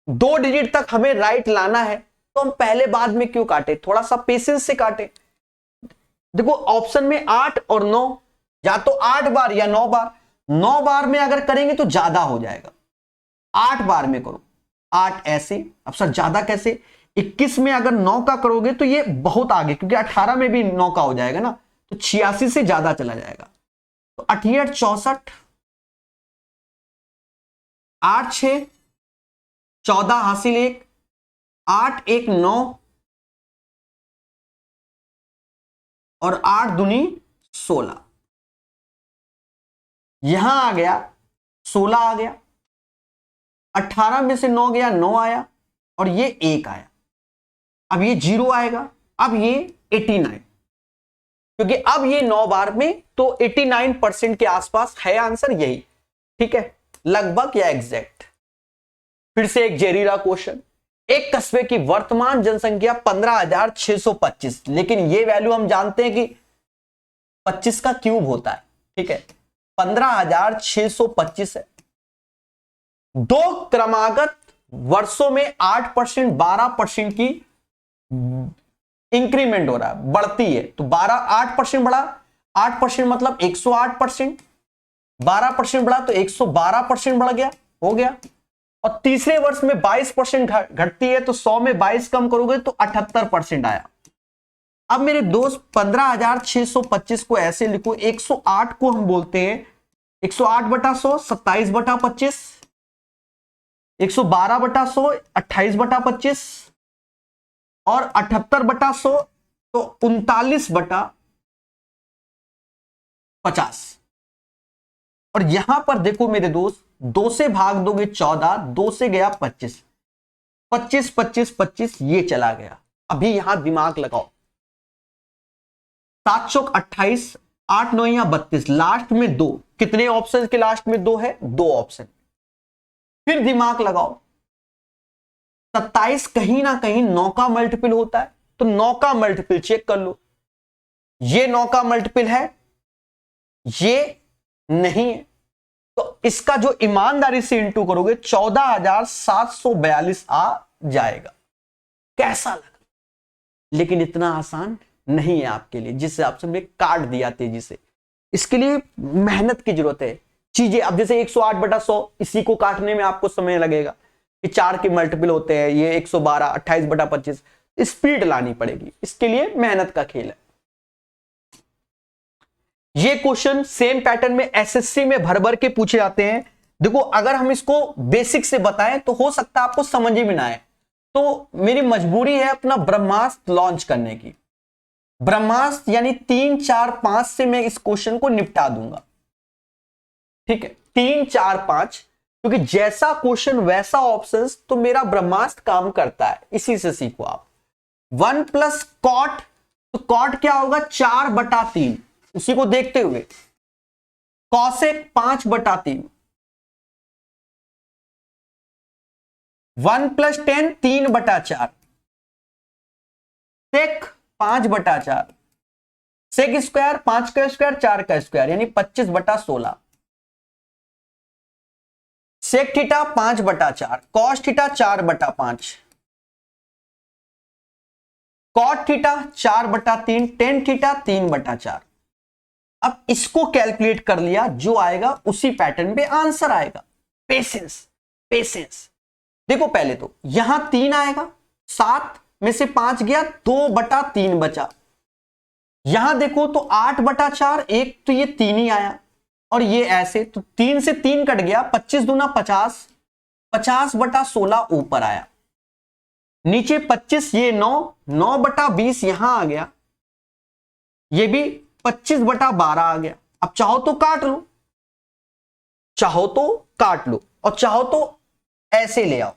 2 डिजिट तक हमें राइट लाना है तो हम पहले बाद में क्यों काटे, थोड़ा सा पेशेंस से काटे। देखो ऑप्शन में 8 और 9, या तो 8 बार या 9 बार। 9 बार में अगर करेंगे तो ज्यादा हो जाएगा, 8 बार में करो। 8 ऐसे, अब सर ज्यादा कैसे, 21 में अगर 9 का करोगे तो ये बहुत आगे, क्योंकि 18 में भी 9 का हो जाएगा ना, तो 86 से ज्यादा चला जाएगा। तो 88 64 8 6 14 हासिल 1 8 1 9 और 8 दूनी 16। यहां आ गया 16 आ गया, 18 में से 9 गया 9 आया और ये 1 आया। अब ये 0 आएगा, अब ये 89, क्योंकि अब ये 9 बार में तो 89% के आसपास है आंसर यही। ठीक है, लगभग या एग्जैक्ट। फिर से एक जहरीला क्वेश्चन, एक कस्बे की वर्तमान जनसंख्या 15,625, लेकिन ये वैल्यू हम जानते हैं कि 25 का क्यूब होता है, ठीक है, 15,625 है। दो क्रमागत वर्षों में 8% 12% की इंक्रीमेंट हो रहा है, बढ़ती है। तो 8% बढ़ा, 8% मतलब 108%, 12% बढ़ा तो 112% बढ़ गया, हो गया। और तीसरे वर्ष में 22% घटती है, तो 100 में 22 कम करोगे तो 78% आया। अब मेरे दोस्त 15,625 को ऐसे लिखो, 108 को हम बोलते हैं 108/100 27/25, 112/100 28/25 और 78/100 तो 39/50। और यहां पर देखो मेरे दोस्त, 2 से भाग दोगे 14, 2 से गया 25, 25 25 25 ये चला गया। अभी यहां दिमाग लगाओ, 7 चौक 28, 8 9 32, लास्ट में 2, कितने ऑप्शन के लास्ट में 2 है? 2 ऑप्शन। फिर दिमाग लगाओ, 27 कहीं ना कहीं 9 का मल्टीपल होता है, तो 9 का मल्टीपल चेक कर लो। ये 9 का मल्टीपल है, ये नहीं है, तो इसका जो ईमानदारी से इंटू करोगे 14,742 आ जाएगा। कैसा लगा? लेकिन इतना आसान नहीं है आपके लिए, जिस हिसाब से हमने काट दिया तेजी से। इसके लिए मेहनत की जरूरत है। चीजें अब जैसे 108/100, इसी को काटने में आपको समय लगेगा कि 4 के मल्टीपल होते हैं, ये 112, 28/25, स्पीड लानी पड़ेगी, इसके लिए मेहनत का खेल है। ये क्वेश्चन सेम पैटर्न में एसएससी में भर भर के पूछे जाते हैं। देखो अगर हम इसको बेसिक से बताएं तो हो सकता है आपको समझ ही में ना आए, तो मेरी मजबूरी है अपना ब्रह्मास्त्र लॉन्च करने की। ब्रह्मास्त्र यानी 3 4 5 से मैं इस क्वेश्चन को निपटा दूंगा, ठीक है, 3 4 5, क्योंकि जैसा क्वेश्चन वैसा ऑप्शंस, तो मेरा ब्रह्मास्त्र काम करता है। इसी से सीखो आप। 1 प्लस कॉट, तो कॉट क्या होगा? 4/3, उसी को देखते हुए cosec 5/3, 1 plus tan 3/4, sec 5/4, sec square 5 का स्क्वायर 4 का स्क्वायर यानी 25/16, sec theta 5/4, cos theta 4/5, cot theta 4/3, tan theta 3/4। अब इसको कैलकुलेट कर लिया, जो आएगा उसी पैटर्न पे आंसर आएगा। Patience patience. देखो पहले तो यहां 3 आएगा, 7 में से 5 गया, 2/3 बचा। यहां देखो तो 8/4, एक तो ये 3 ही आया, और ये ऐसे, तो 3 से 3 कट गया, 25 दूना 50, 50/16 ऊपर आया। नीचे 25, ये 9, 9/20 यहां आ गया, ये भी 25/12 आ गया। अब चाहो तो काट लो, चाहो तो काट लो, और चाहो तो ऐसे ले आओ,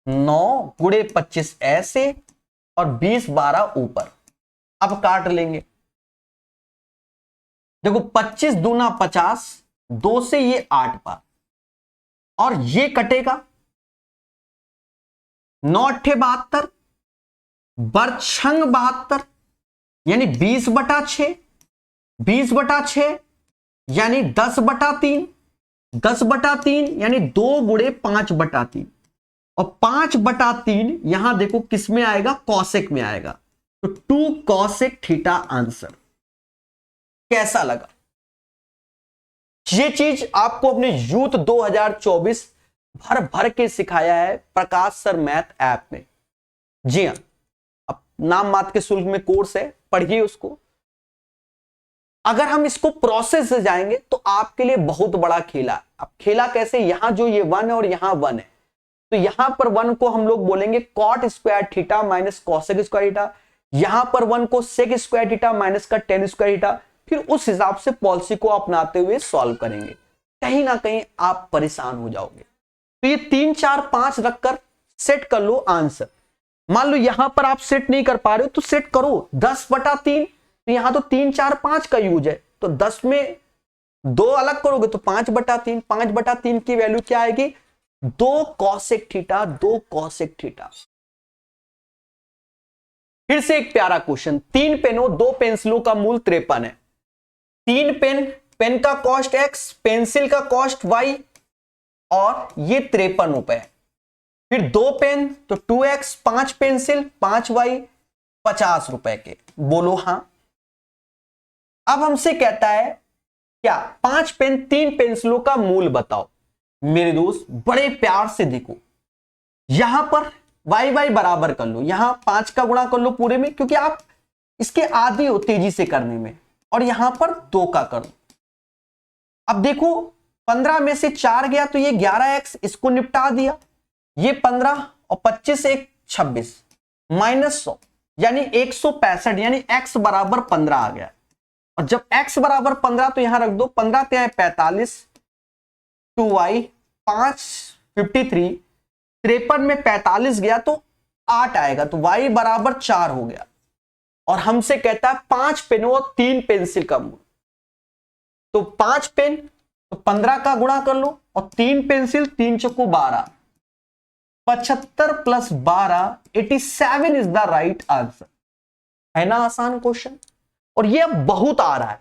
9 गुणे 25 ऐसे और 20 12 ऊपर। अब काट लेंगे, देखो 25 दूना 50, 2 से ये 8 पार, और ये कटेगा 9 8 72, बरछंग 72 यानी 20/6, 20/6 यानी 10/3, 10/3 यानी 2 गुणे 5/3, और 5/3 यहां देखो किस में आएगा? कॉसेक में आएगा, तो 2 कॉसेक थीटा आंसर। कैसा लगा? ये चीज आपको अपने यूथ 2024 भर भर के सिखाया है प्रकाश सर मैथ ऐप में। जी हां, अब नाम मात्र के शुल्क में कोर्स है, पढ़िए उसको। अगर हम इसको प्रोसेस से जाएंगे तो आपके लिए बहुत बड़ा खेला। अब खेला कैसे? यहां जो ये 1 है और यहां 1 है, तो यहां पर 1 को हम लोग बोलेंगे cot square theta minus cosec square theta, यहां पर 1 को सेक स्क्वायर थीटा माइनस का टेन स्क्वायर थीटा। फिर उस हिसाब से पॉलिसी को अपनाते हुए सॉल्व करेंगे। कहीं ना कहीं आप परेशान हो जाओगे, तो ये 3 4 5 रखकर सेट कर लो आंसर। मान लो यहां पर आप सेट नहीं कर पा रहे हो तो सेट करो 10/3, तो यहां तो 3 4 5 का यूज है, तो 10 में 2 अलग करोगे तो 5/3, 5/3 की वैल्यू क्या आएगी? 2 कॉसेक थीटा, 2 कॉसेक थीटा। फिर से एक प्यारा क्वेश्चन, 3 पेनों 2 पेंसिलों का मूल 53 है। 3 पेन, पेन का कॉस्ट x, पेंसिल का कॉस्ट y और ये 53 रुपए है। फिर 2 पेन तो 2x, 5 पेंसिल 5y, 50 रुपए के। बोलो हां। अब हमसे कहता है क्या 5 पेन 3 पेंसिलों का मूल बताओ। मेरे दोस्त बड़े प्यार से देखो, यहां पर वाई वाई बराबर कर लो, यहां 5 का गुणा कर लो पूरे में, क्योंकि आप इसके आदी हो तेजी से करने में, और यहां पर 2 का कर लो। अब देखो 15 में से 4 गया तो ये 11x, इसको निपटा दिया। ये 15 और 25 एक 26 माइनस 100 यानी 165, यानी x बराबर 15 आ गया। और जब x बराबर 15 तो यहां रख दो, 15 ते 45, 2y 5 53, 53 में 45 गया तो 8 आएगा, तो y बराबर 4 हो गया। और हमसे कहता है 5 पेनों और 3 पेंसिल का मूल। तो 5 पेन तो 15 का गुणा कर लो, और 3 pencil 3 choco 12, 75 plus 12 87 is the right answer. है ना आसान क्वेश्चन। और ये अब बहुत आ रहा है,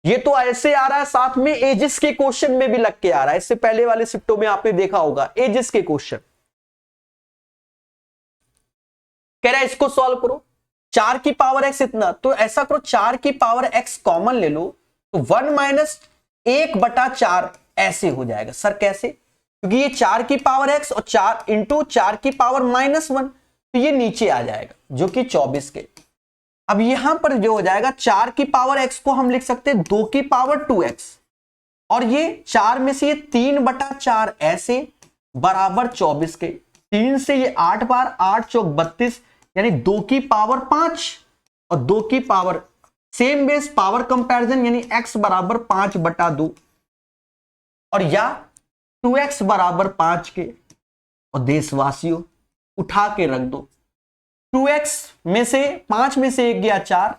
ये तो ऐसे आ रहा है, साथ में एजिस के क्वेश्चन में भी लग के आ रहा है। इससे पहले वाले शिफ्टों में आपने देखा होगा एजिस के क्वेश्चन। कह रहा है इसको सॉल्व करो, 4 की पावर x इतना, तो ऐसा करो 4 की पावर x कॉमन ले लो, तो 1 माइनस 1/4 ऐसे हो जाएगा। सर कैसे? क्योंकि ये 4 की पावर x और 4 इंटू 4 की पावर -1, तो ये नीचे आ जाएगा जो कि 24 के। अब यहां पर जो हो जाएगा 4 की पावर x को हम लिख सकते हैं 2 की पावर 2x, और ये 4 में से ये 3/4 ऐसे बराबर 24 के। 3 से ये 8 बार, 8 चौक 32, यानी 2 की पावर 5 और 2 की power same base power comparison, यानी x बराबर 5/2, और या 2x बराबर 5 के। और देशवासियों उठा के रख दो, 2x में से 5 में से 1 गया 4,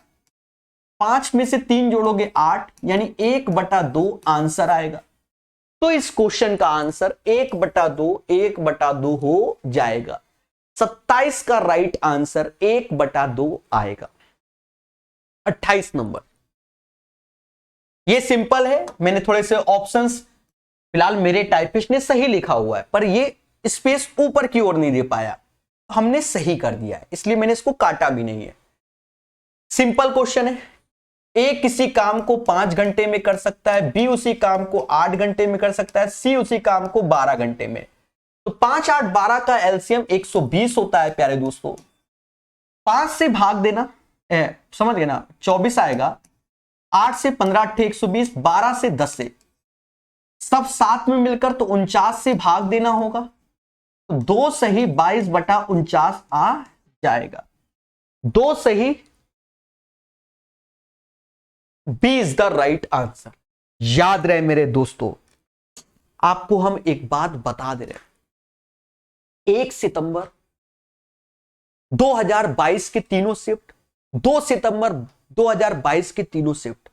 5 में से 3 जोड़ोगे 8, यानी 1/2 आंसर आएगा। तो इस क्वेश्चन का आंसर 1/2 हो जाएगा। 27 का राइट आंसर 1/2 आएगा। 28 नंबर, ये सिंपल है। मैंने थोड़े से ऑप्शंस फिलहाल मेरे टाइपिस्ट ने सही लिखा हुआ है, पर ये स्पेस ऊपर की ओर नहीं दे पाया, हमने सही कर दिया है, इसलिए मैंने इसको काटा भी नहीं है। सिंपल क्वेश्चन है। ए किसी काम को 5 घंटे में कर सकता है, बी उसी काम को 8 घंटे में कर सकता है, सी उसी काम को 12 घंटे में। तो 5, 8, 12 का एलसीएम 120 होता है प्यारे दोस्तों। 5 से भाग देना, समझ गए ना, 24 आएगा। 8 से 15 8 120, 12 से 10 से, सब साथ में मिलकर तो 49 से भाग देना होगा, तो 2 सही 22/49 आ जाएगा। 2 सही, B is the right answer. याद रहे मेरे दोस्तों, आपको हम एक बात बता दे रहे, 1 सितंबर 2022 के तीनों शिफ्ट, 2 सितंबर 2022 के तीनों शिफ्ट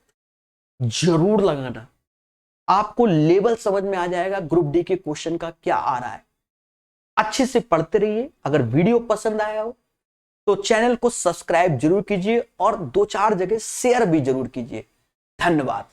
जरूर लगाना। आपको लेवल समझ में आ जाएगा ग्रुप डी के क्वेश्चन का क्या आ रहा है। अच्छे से पढ़ते रहिए। अगर वीडियो पसंद आया हो तो चैनल को सब्सक्राइब जरूर कीजिए और 2-4 जगह शेयर भी जरूर कीजिए। धन्यवाद।